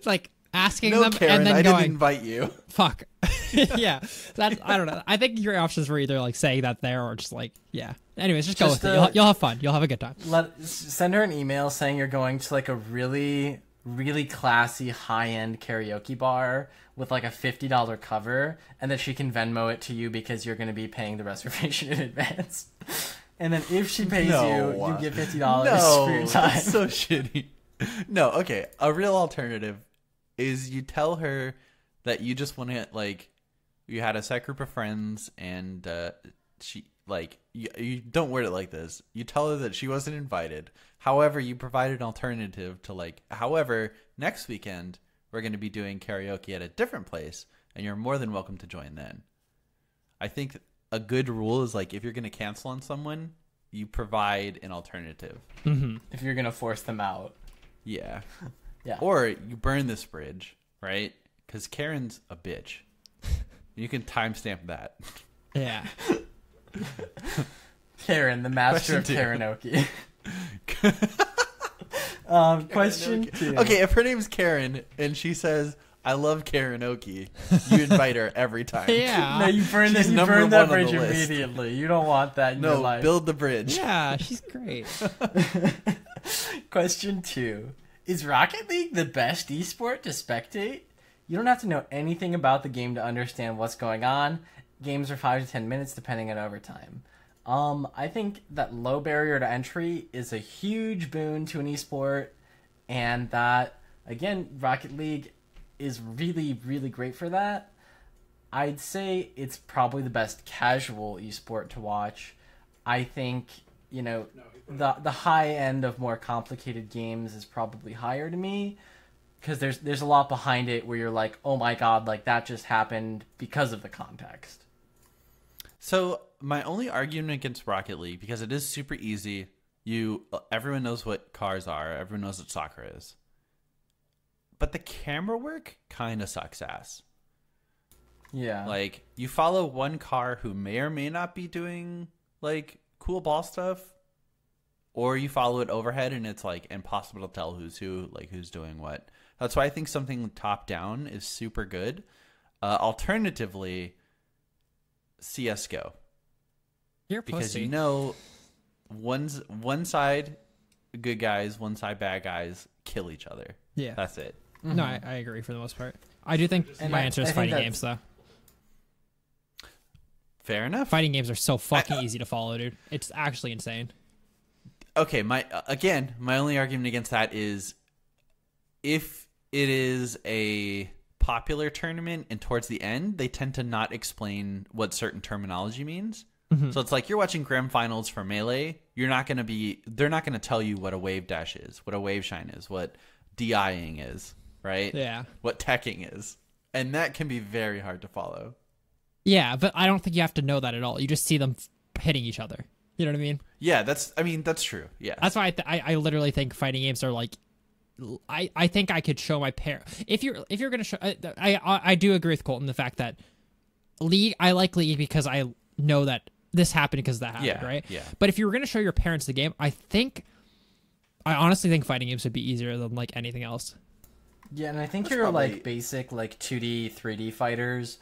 like asking no, them Karen, and then I going, didn't invite you. Fuck. Yeah, I don't know. I think your options were either saying that there or just yeah. Anyways, just go with it. You'll have fun. You'll have a good time. Send her an email saying you're going to a really, really classy high-end karaoke bar with a $50 cover, and that she can Venmo it to you because you're going to be paying the reservation in advance. And then if she pays you get $50 for your time. That's so shitty. No, okay. A real alternative is you tell her that you just want to you had a set group of friends and she you don't word it like this. You tell her that she wasn't invited. However, you provide an alternative to however, next weekend we're going to be doing karaoke at a different place and you're more than welcome to join then. I think a good rule is like if you're going to cancel on someone, you provide an alternative. If you're gonna force them out. Yeah. Yeah. Or you burn this bridge, right? Because Karen's a bitch. You can timestamp that. Yeah. Karen, the master Question of karaoke. Question 2. Okay, if her name's Karen and she says, I love karaoke, you invite her every time. Yeah. No, you burn She's that. You number burn one that on the bridge list. immediately. You don't want that in your No, life. build the bridge. Yeah, she's great. Question 2. Is Rocket League the best esport to spectate? You don't have to know anything about the game to understand what's going on. Games are 5 to 10 minutes depending on overtime. I think that low barrier to entry is a huge boon to an esport, and that, again, Rocket League is really, really great for that. I'd say it's probably the best casual esport to watch. I think, the high end of more complicated games is probably higher to me, because there's a lot behind it where you're like, oh my god, like that just happened because of the context. So my only argument against Rocket League, because it is super easy, everyone knows what cars are, everyone knows what soccer is. But the camera work kind of sucks ass. Yeah. Like, you follow one car who may or may not be doing, like, cool ball stuff, or you follow it overhead and it's, like, impossible to tell who's who, like, who's doing what. That's why I think something top-down is super good. Alternatively, CSGO. You're a Because pussy. one side good guys, one side bad guys kill each other. Yeah. That's it. No, I agree for the most part. I do think And my I- answer I is think fighting that's- games, though. Fair enough. Fighting games are so fucking easy to follow, dude. It's actually insane. Okay, my only argument against that is if it is a popular tournament and towards the end they tend to not explain what certain terminology means. So it's like you're watching grand finals for Melee, they're not going to tell you what a wave dash is, what a wave shine is, what DIing is, right? Yeah. What teching is. And that can be very hard to follow. Yeah, but I don't think you have to know that at all. You just see them hitting each other. You know what I mean? Yeah, that's true. Yeah. That's why I literally think fighting games are like. I think I could show my parent if you're gonna show. I do agree with Colton the fact that League, I like League because I know that this happened because that happened, Yeah, right? yeah. But if you were gonna show your parents the game, I honestly think fighting games would be easier than like anything else. Yeah, and I think That's your probably- like basic like 2D, 3D fighters,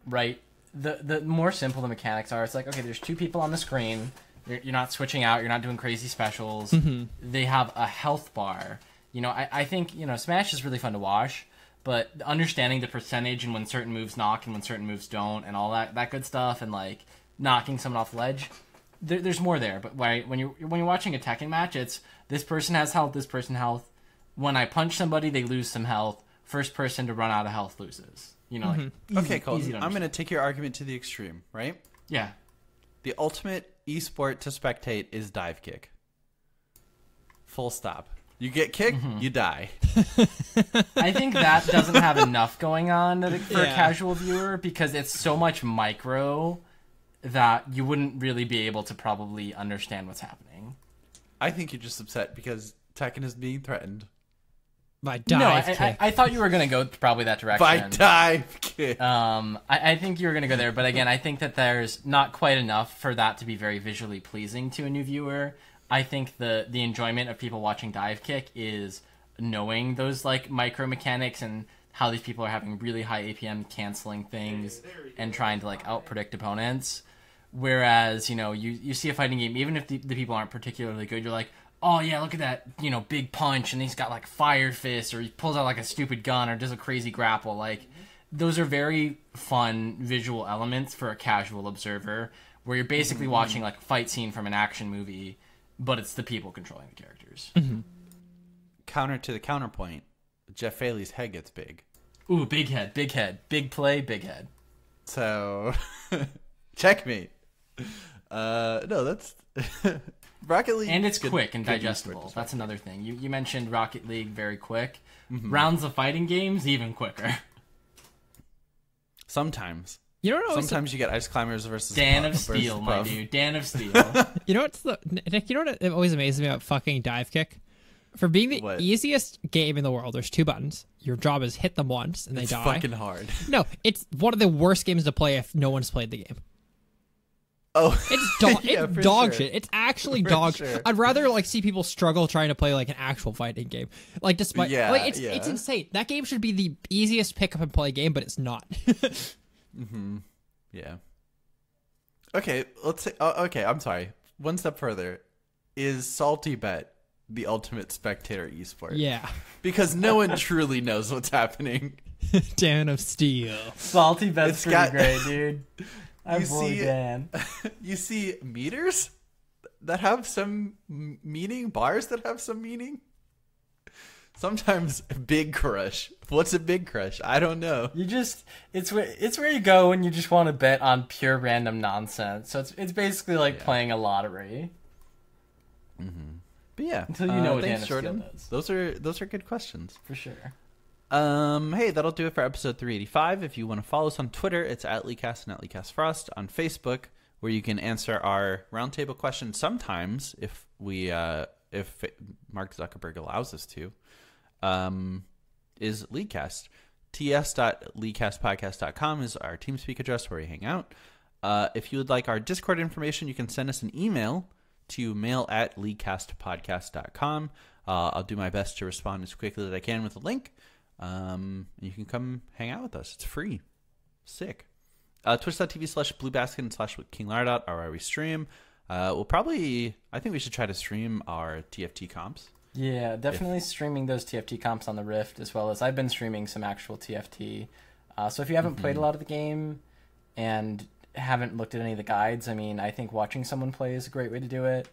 right? The more simple the mechanics are, it's like, okay, there's two people on the screen. You're not switching out. You're not doing crazy specials. They have a health bar. I think Smash is really fun to watch, but understanding the percentage and when certain moves knock and when certain moves don't, and all that good stuff, and like knocking someone off the ledge, there's more there. But when you're watching a Tekken match, it's this person has health, this person health. When I punch somebody, they lose some health. First person to run out of health loses. Like Okay, easy Colton, to I'm going to understand. take your argument to the extreme, right? Yeah. The ultimate esport to spectate is dive kick. Full stop. You get kicked, you die. I think that doesn't have enough going on for a Yeah. casual viewer because it's so much micro that you wouldn't really be able to probably understand what's happening. I think you're just upset because Tekken is being threatened. By dive No, kick. I thought you were going to go probably that direction. By dive kick. I think you were going to go there, but again, I think that there's not quite enough for that to be very visually pleasing to a new viewer. I think the enjoyment of people watching dive kick is knowing those like micro mechanics and how these people are having really high APM canceling things and trying to like out predict opponents. Whereas you see a fighting game, even if the people aren't particularly good, you're like, oh yeah, look at that big punch, and he's got like fire fist, or he pulls out like a stupid gun, or does a crazy grapple. Like those are very fun visual elements for a casual observer, where you're basically watching like a fight scene from an action movie, but it's the people controlling the characters. Counter to the counterpoint, Jeff Faley's head gets big. Ooh, big head, big play, big head. So, checkmate. No, that's Rocket League, And it's good- quick and good digestible. esport. That's another thing. You mentioned Rocket League, very quick. Rounds of fighting games, even quicker. Sometimes You know what? Sometimes you get Ice Climbers versus Dan of versus Steel, my Puff. dude. Dan of Steel. You know what's Nick? You know what always amazes me about fucking Dive Kick? For being the What? easiest game in the world, there's 2 buttons. Your job is hit them once and they It's die. fucking hard. No, it's one of the worst games to play if no one's played the game. Oh, It's yeah, it's for dog sure. shit. It's actually For dog sure. shit. I'd rather like see people struggle trying to play like an actual fighting game. Like despite Yeah, like it's yeah. insane. That game should be the easiest pick up and play game, but it's not. Yeah. Okay, let's say. Okay, I'm sorry. One step further. Is Salty Bet the ultimate spectator esport? Yeah. Because no one truly knows what's happening. Dan of Steel. Salty Bet's It's pretty got- great, dude. I'm You boy see- Dan. You see meters that have some meaning, bars that have some meaning. Sometimes Big Crush. What's a Big Crush? I don't know. You just it's where you go when you just want to bet on pure random nonsense. So it's basically like playing a lottery. But yeah, Until you know what thanks, Dan of Steel Jordan. does. Those are good questions. For sure. Hey, that'll do it for episode 385. If you want to follow us on Twitter, it's @LeeCast and @LeeCastFrost. On Facebook, where you can answer our roundtable questions sometimes if Mark Zuckerberg allows us to, is LeeCast. ts.leecastpodcast.com is our TeamSpeak address where we hang out. If you would like our Discord information, you can send us an email to mail@leecastpodcast.com. I'll do my best to respond as quickly as I can with a link. You can come hang out with us. It's free. Sick. Twitch.tv/bluebasket/KingLardot are where we stream. I think we should try to stream our TFT comps. Yeah, definitely streaming those TFT comps on the Rift, as well as I've been streaming some actual TFT. So if you haven't played a lot of the game and haven't looked at any of the guides, I mean, I think watching someone play is a great way to do it.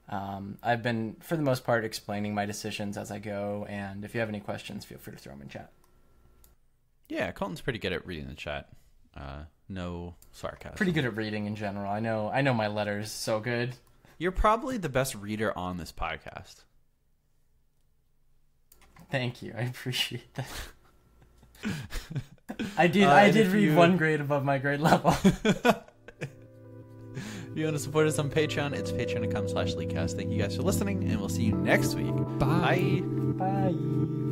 I've been, for the most part, explaining my decisions as I go, and if you have any questions, feel free to throw them in chat. Yeah, Colton's pretty good at reading the chat. No sarcasm. Pretty good at reading in general. I know my letters so good. You're probably the best reader on this podcast. Thank you. I appreciate that. I did and read if you- one grade above my grade level. If you want to support us on Patreon, it's patreon.com/LeeCast. Thank you guys for listening, and we'll see you next week. Bye. Bye. Bye.